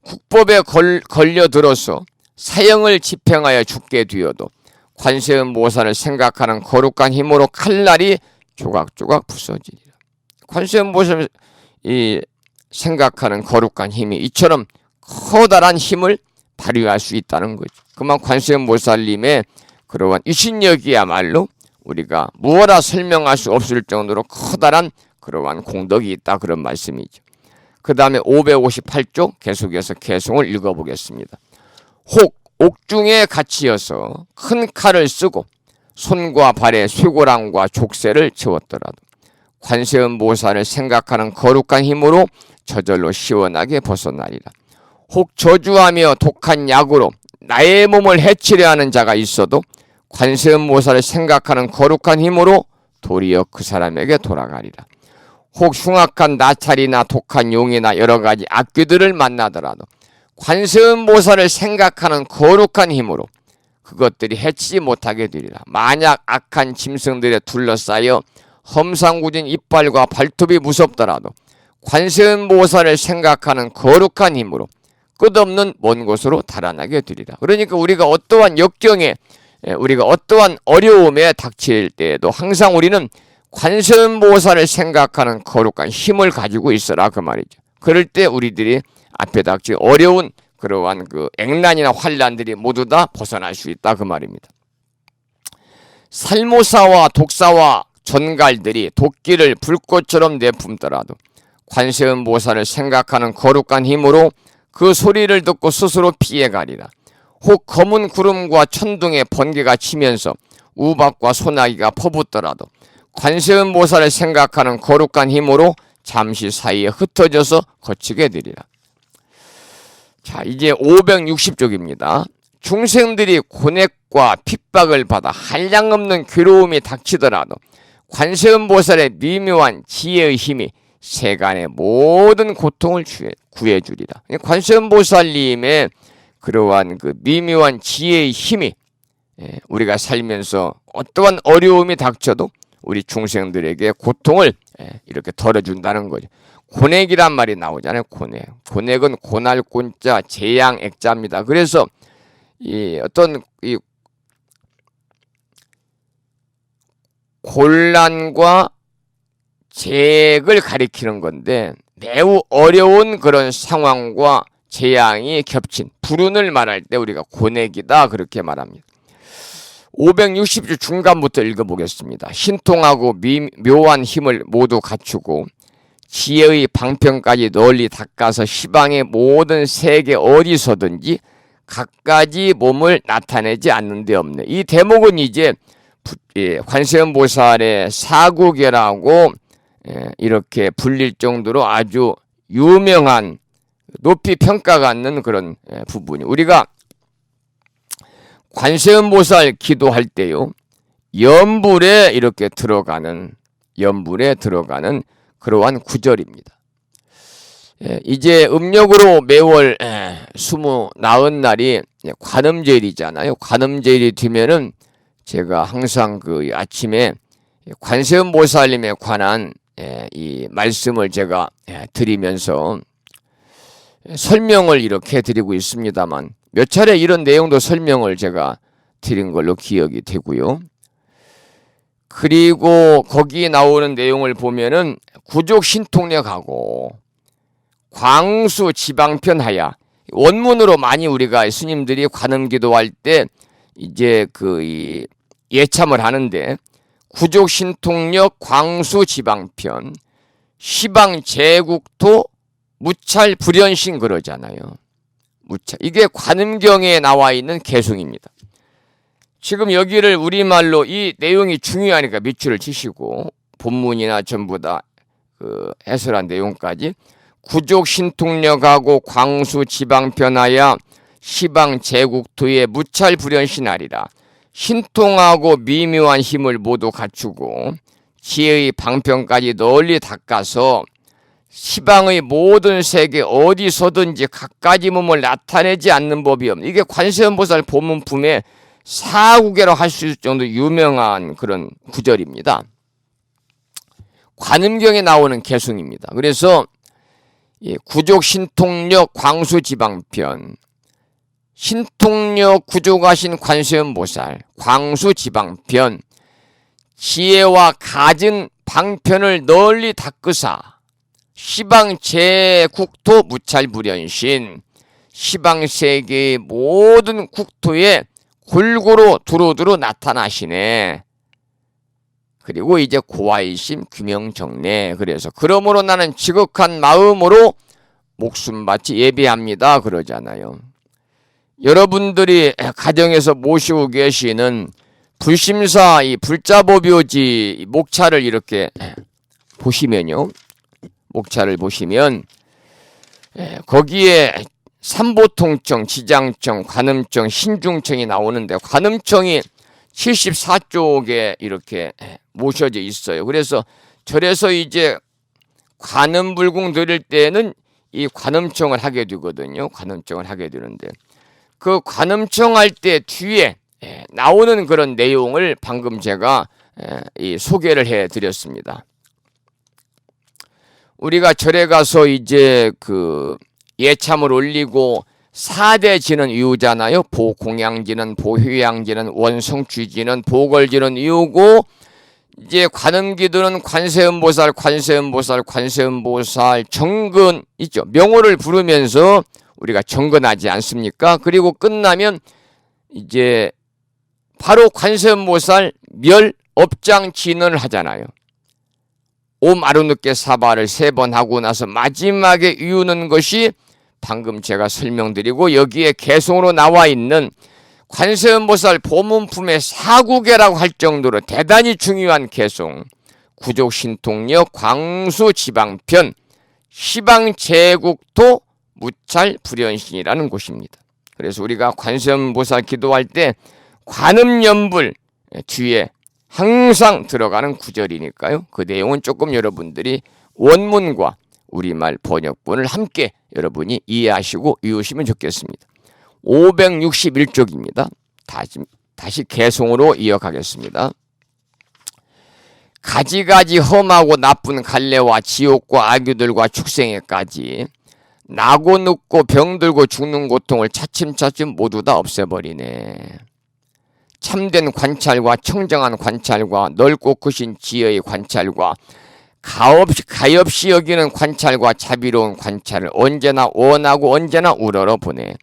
국법에 걸려들어서 사형을 집행하여 죽게 되어도 관세음보살을 생각하는 거룩한 힘으로 칼날이 조각조각 부서지리라. 관세음보살을 생각하는 거룩한 힘이 이처럼 커다란 힘을 발휘할 수 있다는 거죠. 그만 관세음보살님의 그러한 유신력이야말로 우리가 무엇라 설명할 수 없을 정도로 커다란 그러한 공덕이 있다 그런 말씀이죠. 그 다음에 558쪽 계속해서 개송을 읽어보겠습니다. 혹 옥중에 갇히어서 큰 칼을 쓰고 손과 발에 쇠고랑과 족쇄를 채웠더라도 관세음보살을 생각하는 거룩한 힘으로 저절로 시원하게 벗어나리라. 혹 저주하며 독한 약으로 나의 몸을 해치려 하는 자가 있어도 관세음보살을 생각하는 거룩한 힘으로 도리어 그 사람에게 돌아가리라. 혹 흉악한 나찰이나 독한 용이나 여러 가지 악귀들을 만나더라도 관세음보살을 생각하는 거룩한 힘으로 그것들이 해치지 못하게 되리라. 만약 악한 짐승들에 둘러싸여 험상궂은 이빨과 발톱이 무섭더라도 관세음보살을 생각하는 거룩한 힘으로 끝없는 먼 곳으로 달아나게 되리라. 그러니까 우리가 어떠한 역경에 우리가 어떠한 어려움에 닥칠 때에도 항상 우리는 관세음보살을 생각하는 거룩한 힘을 가지고 있어라 그 말이죠. 그럴 때 우리들이 앞에 닥칠 어려운 그러한 그 액난이나 환난들이 모두 다 벗어날 수 있다 그 말입니다. 살모사와 독사와 전갈들이 도끼를 불꽃처럼 내품더라도 관세음보살을 생각하는 거룩한 힘으로 그 소리를 듣고 스스로 피해가리라. 혹 검은 구름과 천둥의 번개가 치면서 우박과 소나기가 퍼붓더라도 관세음보살을 생각하는 거룩한 힘으로 잠시 사이에 흩어져서 거치게 되리라. 자, 이제 560쪽입니다. 중생들이 고뇌과 핍박을 받아 한량없는 괴로움이 닥치더라도 관세음보살의 미묘한 지혜의 힘이 세간의 모든 고통을 구해주리라. 관세음보살님의 그러한 그 미묘한 지혜의 힘이 우리가 살면서 어떠한 어려움이 닥쳐도 우리 중생들에게 고통을 이렇게 덜어준다는 거죠. 고뇌기란 말이 나오잖아요. 고뇌. 고뇌는 고날곤자 재양액자입니다. 그래서 이 어떤 이 곤란과 재액을 가리키는 건데 매우 어려운 그런 상황과 재앙이 겹친 불운을 말할 때 우리가 곤액이다 그렇게 말합니다. 560주 중간부터 읽어보겠습니다. 신통하고 묘한 힘을 모두 갖추고 지혜의 방편까지 널리 닦아서 시방의 모든 세계 어디서든지 갖가지 몸을 나타내지 않는 데 없네. 이 대목은 이제 관세음보살의 사구계라고 이렇게 불릴 정도로 아주 유명한 높이 평가받는 그런 부분이 우리가 관세음보살 기도할 때요 연불에 이렇게 들어가는 그러한 구절입니다. 이제 음력으로 매월 20날이 관음제일이잖아요. 관음제일이 되면은 제가 항상 그 아침에 관세음보살님에 관한 이 말씀을 제가 드리면서 설명을 이렇게 드리고 있습니다만 몇 차례 이런 내용도 설명을 제가 드린 걸로 기억이 되고요. 그리고 거기 나오는 내용을 보면은 구족신통력하고 광수지방편하야 원문으로 많이 우리가 스님들이 관음기도할 때 이제 그 예참을 하는데 구족신통력 광수지방편 시방제국토 무찰불연신 그러잖아요. 무찰 이게 관음경에 나와 있는 개송입니다. 지금 여기를 우리말로 이 내용이 중요하니까 밑줄을 치시고 본문이나 전부 다 그 해설한 내용까지 구족신통력하고 광수지방편하야 시방제국토의 무찰불연신하리라. 신통하고 미묘한 힘을 모두 갖추고 지혜의 방편까지 널리 닦아서 시방의 모든 세계 어디서든지 갖가지 몸을 나타내지 않는 법이 없는 이게 관세음보살 본문품의 사구계로 할 수 있을 정도 유명한 그런 구절입니다. 관음경에 나오는 개송입니다. 그래서 구족신통력 광수지방편 신통력 구족하신 관세음보살 광수지방편 지혜와 갖은 방편을 널리 닦으사 시방제국토 무찰불연신 시방세계의 모든 국토에 골고루 두루두루 나타나시네. 그리고 이제 고아이심 규명정례 그래서 그러므로 나는 지극한 마음으로 목숨 바치 예배합니다 그러잖아요. 여러분들이 가정에서 모시고 계시는 불심사 이 불자보묘지 목차를 이렇게 보시면요. 목차를 보시면 거기에 삼보통청, 지장청, 관음청, 신중청이 나오는데 관음청이 74쪽에 이렇게 모셔져 있어요. 그래서 절에서 이제 관음불궁 드릴 때는 이 관음청을 하게 되거든요. 관음청을 하게 되는데 그 관음청 할 때 뒤에 나오는 그런 내용을 방금 제가 이 소개를 해 드렸습니다. 우리가 절에 가서 이제 그 예참을 올리고 4대 지는 이유잖아요. 보공양지는, 보휴양지는, 원성취지는, 보걸지는 이유고 이제 관음기도는 관세음보살, 관세음보살, 관세음보살 정근 있죠. 명호를 부르면서 우리가 정근하지 않습니까? 그리고 끝나면 이제 바로 관세음보살 멸업장 진언을 하잖아요. 옴 아루누께 사바를 3번 하고 나서 마지막에 이유는 것이 방금 제가 설명드리고 여기에 개송으로 나와 있는 관세음보살 보문품의 사구계라고 할 정도로 대단히 중요한 개송 구족신통력 광수지방편 시방제국토 무찰불연신이라는 곳입니다. 그래서 우리가 관세음보살 기도할 때 관음연불 뒤에 항상 들어가는 구절이니까요. 그 내용은 조금 여러분들이 원문과 우리말 번역본을 함께 여러분이 이해하시고 외우시면 좋겠습니다. 561쪽입니다. 다시 개송으로 이어가겠습니다. 가지가지 험하고 나쁜 갈래와 지옥과 악유들과 축생에까지 나고 눕고 병들고 죽는 고통을 차츰차츰 모두 다 없애버리네. 참된 관찰과 청정한 관찰과 넓고 크신 지혜의 관찰과 가엾이 여기는 관찰과 자비로운 관찰을 언제나 원하고 언제나 우러러 보내.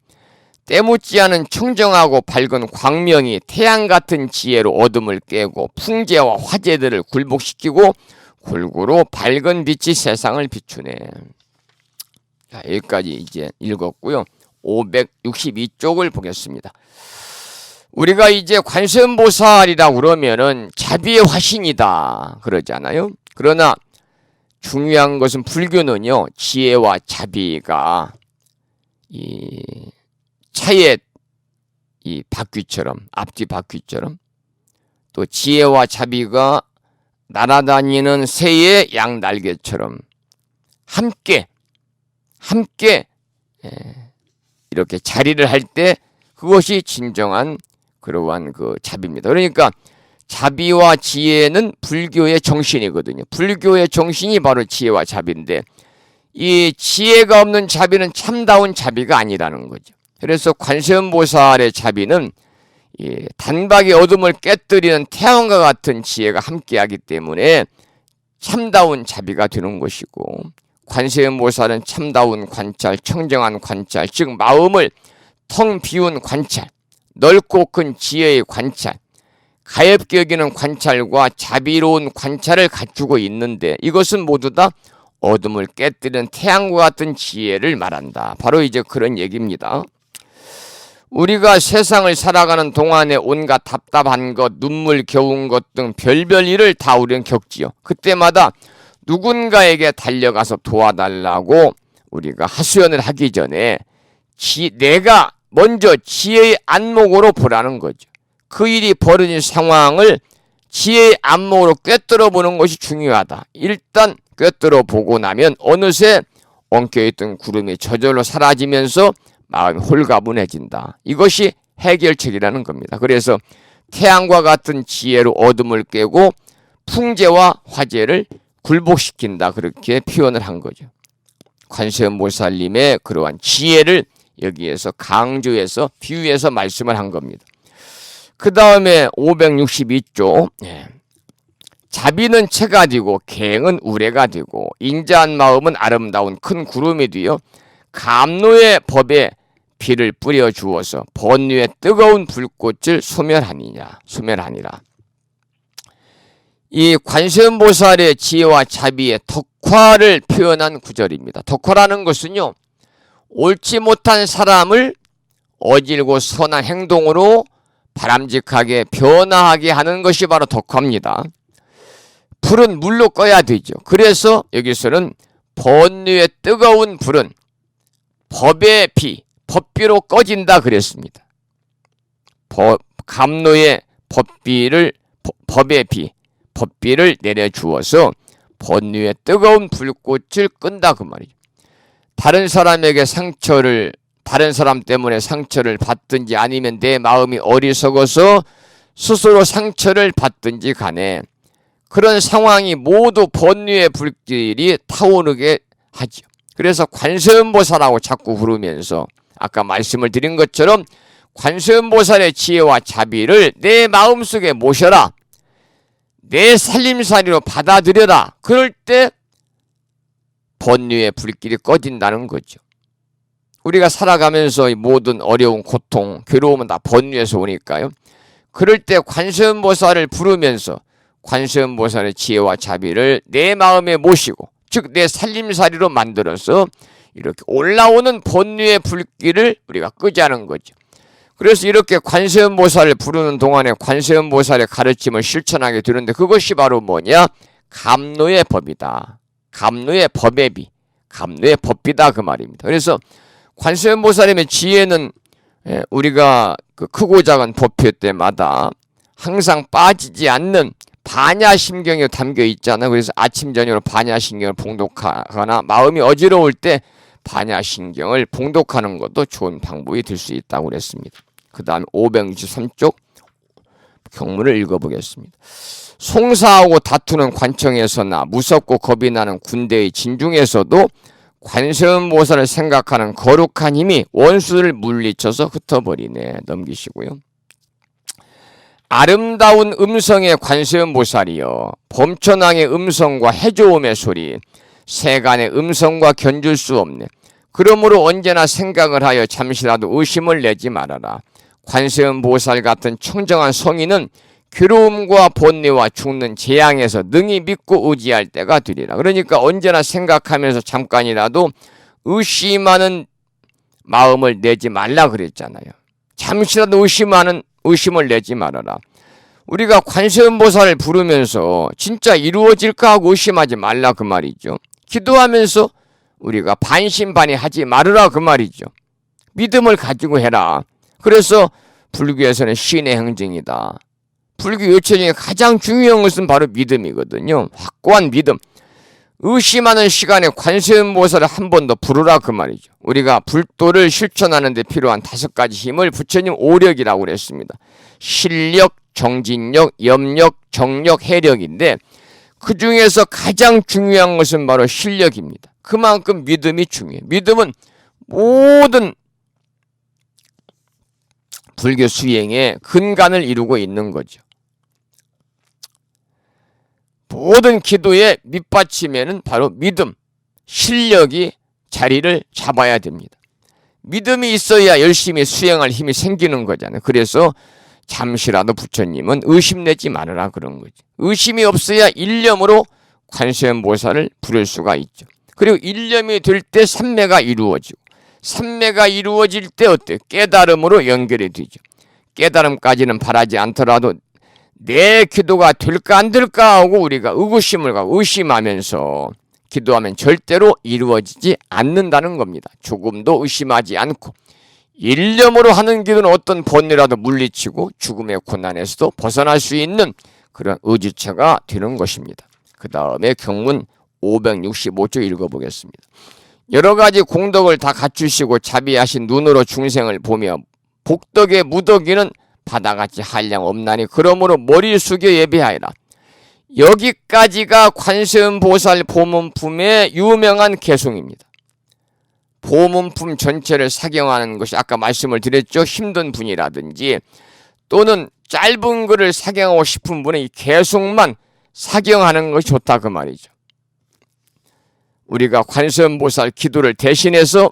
때묻지 않은 청정하고 밝은 광명이 태양 같은 지혜로 어둠을 깨고 풍재와 화재들을 굴복시키고 골고루 밝은 빛이 세상을 비추네. 자, 여기까지 이제 읽었고요. 562쪽을 보겠습니다. 우리가 이제 관세음보살이라고 그러면은 자비의 화신이다 그러잖아요. 그러나 중요한 것은 불교는요, 지혜와 자비가 이 차의 이 바퀴처럼, 앞뒤 바퀴처럼, 또 지혜와 자비가 날아다니는 새의 양날개처럼 함께 이렇게 자리를 할 때 그것이 진정한 그러한 그 자비입니다. 그러니까 자비와 지혜는 불교의 정신이거든요. 불교의 정신이 바로 지혜와 자비인데 이 지혜가 없는 자비는 참다운 자비가 아니라는 거죠. 그래서 관세음보살의 자비는 이 단박에 어둠을 깨뜨리는 태양과 같은 지혜가 함께하기 때문에 참다운 자비가 되는 것이고, 관세음보살은 참다운 관찰, 청정한 관찰, 즉 마음을 텅 비운 관찰, 넓고 큰 지혜의 관찰, 가엾게 여기는 관찰과 자비로운 관찰을 갖추고 있는데 이것은 모두 다 어둠을 깨뜨리는 태양과 같은 지혜를 말한다. 바로 이제 그런 얘기입니다. 우리가 세상을 살아가는 동안에 온갖 답답한 것, 눈물 겨운 것 등 별별 일을 다 우리는 겪지요. 그때마다 누군가에게 달려가서 도와달라고 우리가 하소연을 하기 전에 내가 먼저 지혜의 안목으로 보라는 거죠. 그 일이 벌어진 상황을 지혜의 안목으로 꿰뚫어 보는 것이 중요하다. 일단 꿰뚫어 보고 나면 어느새 엉켜있던 구름이 저절로 사라지면서 마음이 홀가분해진다. 이것이 해결책이라는 겁니다. 그래서 태양과 같은 지혜로 어둠을 깨고 풍재와 화재를 굴복시킨다. 그렇게 표현을 한 거죠. 관세음보살님의 그러한 지혜를 여기에서 강조해서 비유해서 말씀을 한 겁니다. 그 다음에 562조. 자비는 채가 되고 계행은 우레가 되고 인자한 마음은 아름다운 큰 구름이 되어 감노의 법에 비를 뿌려 주어서 번뇌의 뜨거운 불꽃을 소멸하니라. 이 관세음보살의 지혜와 자비의 덕화를 표현한 구절입니다. 덕화라는 것은요, 옳지 못한 사람을 어질고 선한 행동으로 바람직하게 변화하게 하는 것이 바로 덕화입니다. 불은 물로 꺼야 되죠. 그래서 여기서는 번뇌의 뜨거운 불은 법의 비, 법비로 꺼진다 그랬습니다. 감노의 법의 비, 법비를 내려주어서 번뇌의 뜨거운 불꽃을 끈다 그 말이죠. 다른 사람 때문에 상처를 받든지 아니면 내 마음이 어리석어서 스스로 상처를 받든지 간에 그런 상황이 모두 번뇌의 불길이 타오르게 하죠. 그래서 관세음보살하고 자꾸 부르면서 아까 말씀을 드린 것처럼 관세음보살의 지혜와 자비를 내 마음속에 모셔라. 내 살림살이로 받아들여라. 그럴 때 번뇌의 불길이 꺼진다는 거죠. 우리가 살아가면서 이 모든 어려운 고통, 괴로움은 다 번뇌에서 오니까요. 그럴 때 관세음보살을 부르면서 관세음보살의 지혜와 자비를 내 마음에 모시고, 즉 내 살림살이로 만들어서 이렇게 올라오는 번뇌의 불길을 우리가 끄자는 거죠. 그래서 이렇게 관세음보살을 부르는 동안에 관세음보살의 가르침을 실천하게 되는데 그것이 바로 뭐냐? 감노의 법이다. 감노의 법의 비, 감노의 법비다 그 말입니다. 그래서 관세음보살님의 지혜는 우리가 그 크고 작은 법회 때마다 항상 빠지지 않는 반야심경이 담겨 있잖아요. 그래서 아침 저녁으로 반야심경을 봉독하거나 마음이 어지러울 때 반야심경을 봉독하는 것도 좋은 방법이 될 수 있다고 그랬습니다. 그 다음 563쪽 경문을 읽어보겠습니다. 송사하고 다투는 관청에서나 무섭고 겁이 나는 군대의 진중에서도 관세음보살을 생각하는 거룩한 힘이 원수를 물리쳐서 흩어버리네. 넘기시고요. 아름다운 음성의 관세음보살이여 범천왕의 음성과 해조음의 소리 세간의 음성과 견줄 수 없네. 그러므로 언제나 생각을 하여 잠시라도 의심을 내지 말아라. 관세음보살 같은 청정한 성인은 괴로움과 번뇌와 죽는 재앙에서 능히 믿고 의지할 때가 되리라. 그러니까 언제나 생각하면서 잠깐이라도 의심하는 마음을 내지 말라 그랬잖아요. 잠시라도 의심을 내지 말아라. 우리가 관세음보살을 부르면서 진짜 이루어질까 하고 의심하지 말라 그 말이죠. 기도하면서 우리가 반신반의하지 말으라 그 말이죠. 믿음을 가지고 해라. 그래서 불교에서는 신의 행정이다. 불교 요체 중에 가장 중요한 것은 바로 믿음이거든요. 확고한 믿음. 의심하는 시간에 관세음보살을 한 번 더 부르라 그 말이죠. 우리가 불도를 실천하는 데 필요한 5가지 힘을 부처님 오력이라고 그랬습니다. 실력, 정진력, 염력, 정력, 해력인데 그 중에서 가장 중요한 것은 바로 실력입니다. 그만큼 믿음이 중요해요. 믿음은 모든 불교 수행의 근간을 이루고 있는 거죠. 모든 기도의 밑받침에는 바로 믿음, 실력이 자리를 잡아야 됩니다. 믿음이 있어야 열심히 수행할 힘이 생기는 거잖아요. 그래서 잠시라도 부처님은 의심내지 말아라 그런 거죠. 의심이 없어야 일념으로 관세음보살을 부를 수가 있죠. 그리고 일념이 될 때 삼매가 이루어지고 삼매가 이루어질 때 어때요? 깨달음으로 연결이 되죠. 깨달음까지는 바라지 않더라도 내 기도가 될까 안 될까 하고 우리가 의구심을 가고 의심하면서 기도하면 절대로 이루어지지 않는다는 겁니다. 조금도 의심하지 않고 일념으로 하는 기도는 어떤 번뇌라도 물리치고 죽음의 고난에서도 벗어날 수 있는 그런 의지처가 되는 것입니다. 그 다음에 경문 565조 읽어보겠습니다. 여러 가지 공덕을 다 갖추시고 자비하신 눈으로 중생을 보며 복덕의 무덕이는 바다같이 한량 없나니 그러므로 머리 숙여 예배하여라. 여기까지가 관세음보살 보문품의 유명한 개송입니다. 보문품 전체를 사경하는 것이 아까 말씀을 드렸죠. 힘든 분이라든지 또는 짧은 글을 사경하고 싶은 분은 이 개송만 사경하는 것이 좋다 그 말이죠. 우리가 관세음보살 기도를 대신해서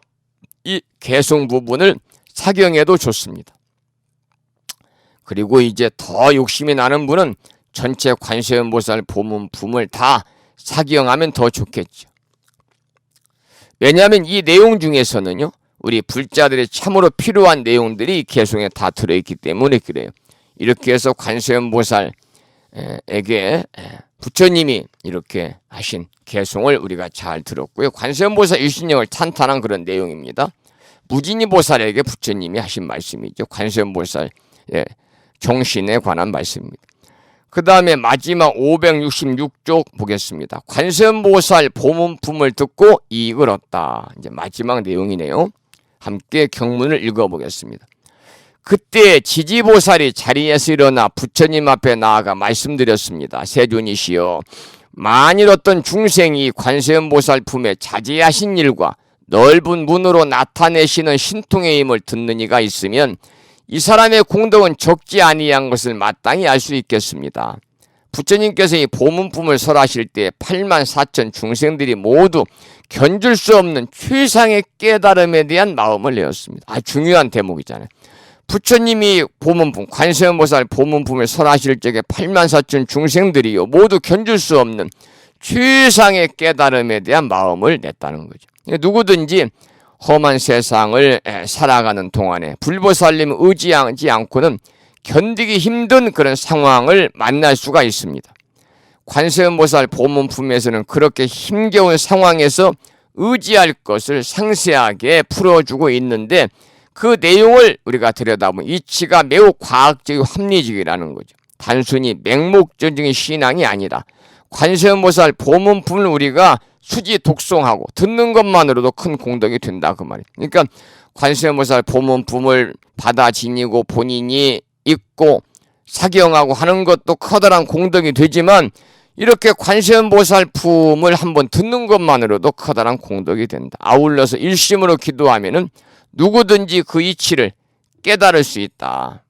이 개송 부분을 사경해도 좋습니다. 그리고 이제 더 욕심이 나는 분은 전체 관세음보살 보문품을 다 사경하면 더 좋겠죠. 왜냐하면 이 내용 중에서는요, 우리 불자들의 참으로 필요한 내용들이 개송에 다 들어있기 때문에 그래요. 이렇게 해서 관세음보살에게 부처님이 이렇게 하신 개송을 우리가 잘 들었고요. 관세음보살 일신령을 탄탄한 그런 내용입니다. 무진이보살에게 부처님이 하신 말씀이죠. 관세음보살 정신에 관한 말씀입니다. 그 다음에 마지막 566쪽 보겠습니다. 관세음보살 보문품을 듣고 이익을 얻다. 이제 마지막 내용이네요. 함께 경문을 읽어보겠습니다. 그때 지지보살이 자리에서 일어나 부처님 앞에 나아가 말씀드렸습니다. 세존이시여, 만일 어떤 중생이 관세음보살 품에 자제하신 일과 넓은 문으로 나타내시는 신통의 힘을 듣는 이가 있으면 이 사람의 공덕은 적지 아니한 것을 마땅히 알 수 있겠습니다. 부처님께서 이 보문품을 설하실 때 84,000 중생들이 모두 견줄 수 없는 최상의 깨달음에 대한 마음을 내었습니다. 중요한 대목이잖아요. 부처님이 보문품, 관세음보살 보문품을 설하실 적에 84,000 중생들이요 모두 견줄 수 없는 최상의 깨달음에 대한 마음을 냈다는 거죠. 누구든지 험한 세상을 살아가는 동안에 불보살님을 의지하지 않고는 견디기 힘든 그런 상황을 만날 수가 있습니다. 관세음보살 보문품에서는 그렇게 힘겨운 상황에서 의지할 것을 상세하게 풀어주고 있는데 그 내용을 우리가 들여다보면 이치가 매우 과학적이고 합리적이라는 거죠. 단순히 맹목적인 신앙이 아니라 관세음보살 보문품을 우리가 수지 독송하고 듣는 것만으로도 큰 공덕이 된다 그 말이에요. 그러니까 관세음보살 보문품을 받아 지니고 본인이 읽고 사경하고 하는 것도 커다란 공덕이 되지만 이렇게 관세음보살 품을 한번 듣는 것만으로도 커다란 공덕이 된다. 아울러서 일심으로 기도하면은 누구든지 그 이치를 깨달을 수 있다.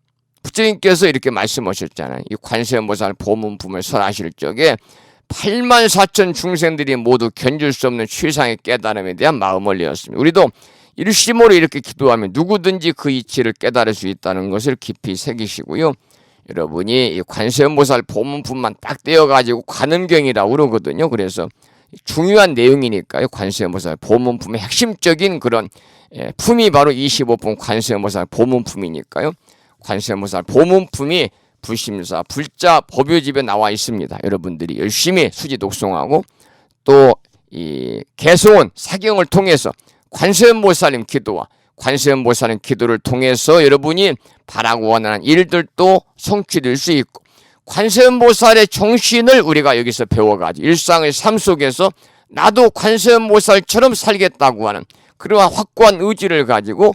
부처님께서 이렇게 말씀하셨잖아요. 이 관세음보살 보문품을 설하실 적에 8만 4천 중생들이 모두 견줄 수 없는 최상의 깨달음에 대한 마음을 내었습니다. 우리도 일심으로 이렇게 기도하면 누구든지 그 이치를 깨달을 수 있다는 것을 깊이 새기시고요. 여러분이 이 관세음보살 보문품만 딱 떼어가지고 관음경이라고 그러거든요. 그래서 중요한 내용이니까요. 관세음보살 보문품의 핵심적인 그런 품이 바로 25품 관세음보살 보문품이니까요. 관세음보살 보문품이 불심사, 불자, 법요집에 나와 있습니다. 여러분들이 열심히 수지 독송하고 또 이 개송은 사경을 통해서 관세음보살님 기도와 관세음보살님 기도를 통해서 여러분이 바라고 원하는 일들도 성취될 수 있고 관세음보살의 정신을 우리가 여기서 배워가지고 일상의 삶 속에서 나도 관세음보살처럼 살겠다고 하는 그러한 확고한 의지를 가지고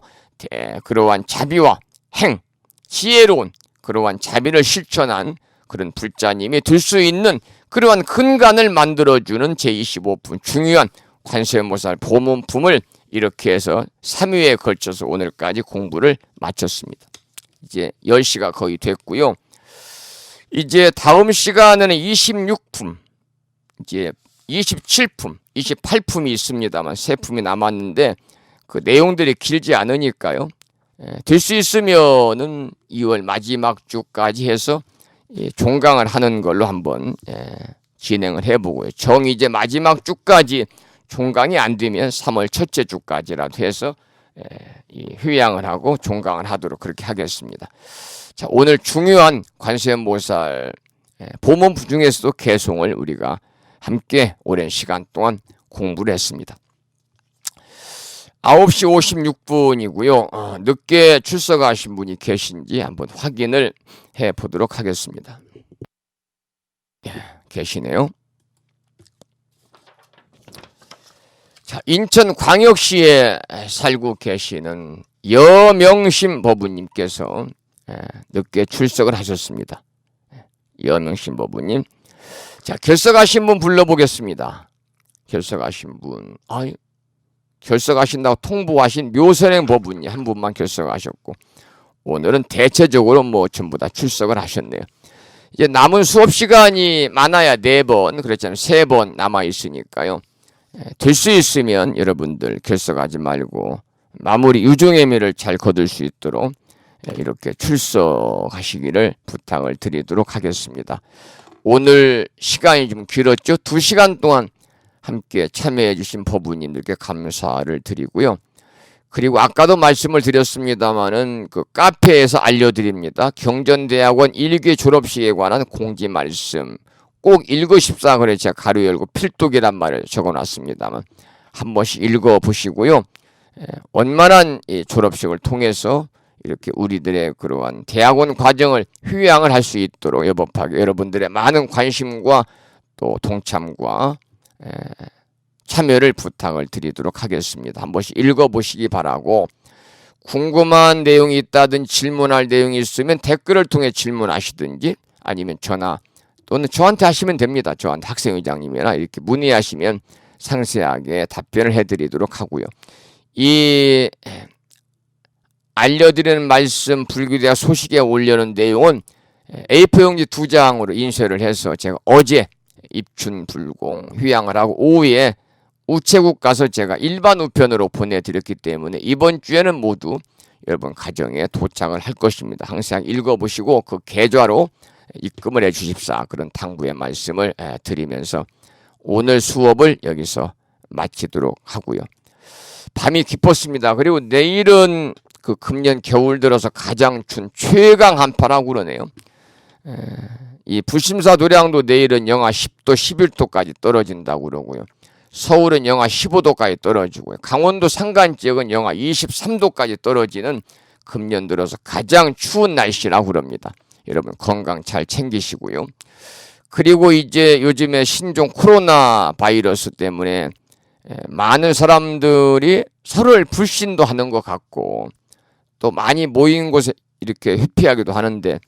그러한 자비와 행, 지혜로운 그러한 자비를 실천한 그런 불자님이 들 수 있는 그러한 근간을 만들어주는 제25품 중요한 관세음보살 보문품을 이렇게 해서 3회에 걸쳐서 오늘까지 공부를 마쳤습니다. 이제 10시가 거의 됐고요. 이제 다음 시간에는 26품, 이제 27품, 28품이 있습니다만 3품이 남았는데 그 내용들이 길지 않으니까요. 될 수 있으면은 2월 마지막 주까지 해서 종강을 하는 걸로 한번 진행을 해보고요. 정 이제 마지막 주까지 종강이 안 되면 3월 첫째 주까지라도 해서 휴양을 하고 종강을 하도록 그렇게 하겠습니다. 자, 오늘 중요한 관세음보살 보문품 중에서도 개송을 우리가 함께 오랜 시간 동안 공부를 했습니다. 9시 56분이고요. 늦게 출석하신 분이 계신지 한번 확인을 해보도록 하겠습니다. 계시네요. 자, 인천광역시에 살고 계시는 여명심 법부님께서 늦게 출석을 하셨습니다. 여명심 법부님. 자, 결석하신 분 불러보겠습니다. 결석하신 분. 결석하신다고 통보하신 묘선행 법부님 한 분만 결석하셨고 오늘은 대체적으로 뭐 전부 다 출석을 하셨네요. 이제 남은 수업 시간이 많아야 4번, 그렇잖아요. 3번 남아 있으니까요. 될 수 있으면 여러분들 결석하지 말고 마무리 유종의미를 잘 거둘 수 있도록 이렇게 출석하시기를 부탁을 드리도록 하겠습니다. 오늘 시간이 좀 길었죠. 2시간 동안 함께 참여해 주신 법부님들께 감사를 드리고요. 그리고 아까도 말씀을 드렸습니다마는 그 카페에서 알려드립니다. 경전대학원 1기 졸업식에 관한 공지 말씀 꼭 읽으십사 그래 제가 가로 열고 필독이란 말을 적어놨습니다만 한 번씩 읽어보시고요. 원만한 이 졸업식을 통해서 이렇게 우리들의 그러한 대학원 과정을 휴양을 할 수 있도록 여법하게 여러분들의 많은 관심과 또 동참과 참여를 부탁을 드리도록 하겠습니다. 한 번씩 읽어보시기 바라고 궁금한 내용이 있다든지 질문할 내용이 있으면 댓글을 통해 질문하시든지 아니면 전화 또는 저한테 하시면 됩니다. 저한테 학생회장님이나 이렇게 문의하시면 상세하게 답변을 해드리도록 하고요. 이 알려드리는 말씀 불교대학 소식에 올려놓은 내용은 A4용지 2장으로 인쇄를 해서 제가 어제 입춘불공 휴양을 하고 오후에 우체국 가서 제가 일반 우편으로 보내드렸기 때문에 이번 주에는 모두 여러분 가정에 도착을 할 것입니다. 항상 읽어보시고 그 계좌로 입금을 해주십사 그런 당부의 말씀을 드리면서 오늘 수업을 여기서 마치도록 하고요. 밤이 깊었습니다. 그리고 내일은 그 금년 겨울 들어서 가장 춘 최강 한파라고 그러네요. 이 불심사 도량도 내일은 영하 10도, 11도까지 떨어진다고 그러고요. 서울은 영하 15도까지 떨어지고요. 강원도 산간 지역은 영하 23도까지 떨어지는 금년 들어서 가장 추운 날씨라고 그럽니다. 여러분 건강 잘 챙기시고요. 그리고 이제 요즘에 신종 코로나 바이러스 때문에 많은 사람들이 서로를 불신도 하는 것 같고 또 많이 모인 곳에 이렇게 회피하기도 하는데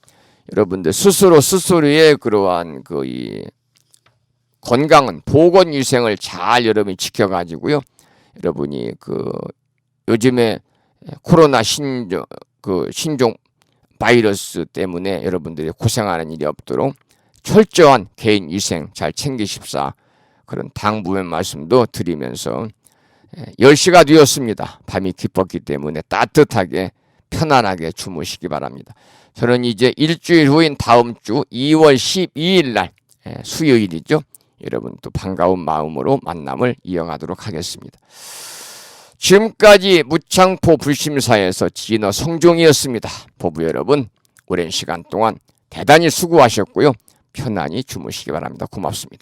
여러분들 스스로의 그러한 이 건강은 보건위생을 잘 여러분이 지켜가지고요. 여러분이 요즘에 코로나 신종 바이러스 때문에 여러분들이 고생하는 일이 없도록 철저한 개인 위생 잘 챙기십사. 그런 당부의 말씀도 드리면서 10시가 되었습니다. 밤이 깊었기 때문에 따뜻하게 편안하게 주무시기 바랍니다. 저는 이제 일주일 후인 다음 주 2월 12일 날 수요일이죠. 여러분 또 반가운 마음으로 만남을 이어가도록 하겠습니다. 지금까지 무창포 불심사에서 진어 성종이었습니다. 보부 여러분, 오랜 시간 동안 대단히 수고하셨고요. 편안히 주무시기 바랍니다. 고맙습니다.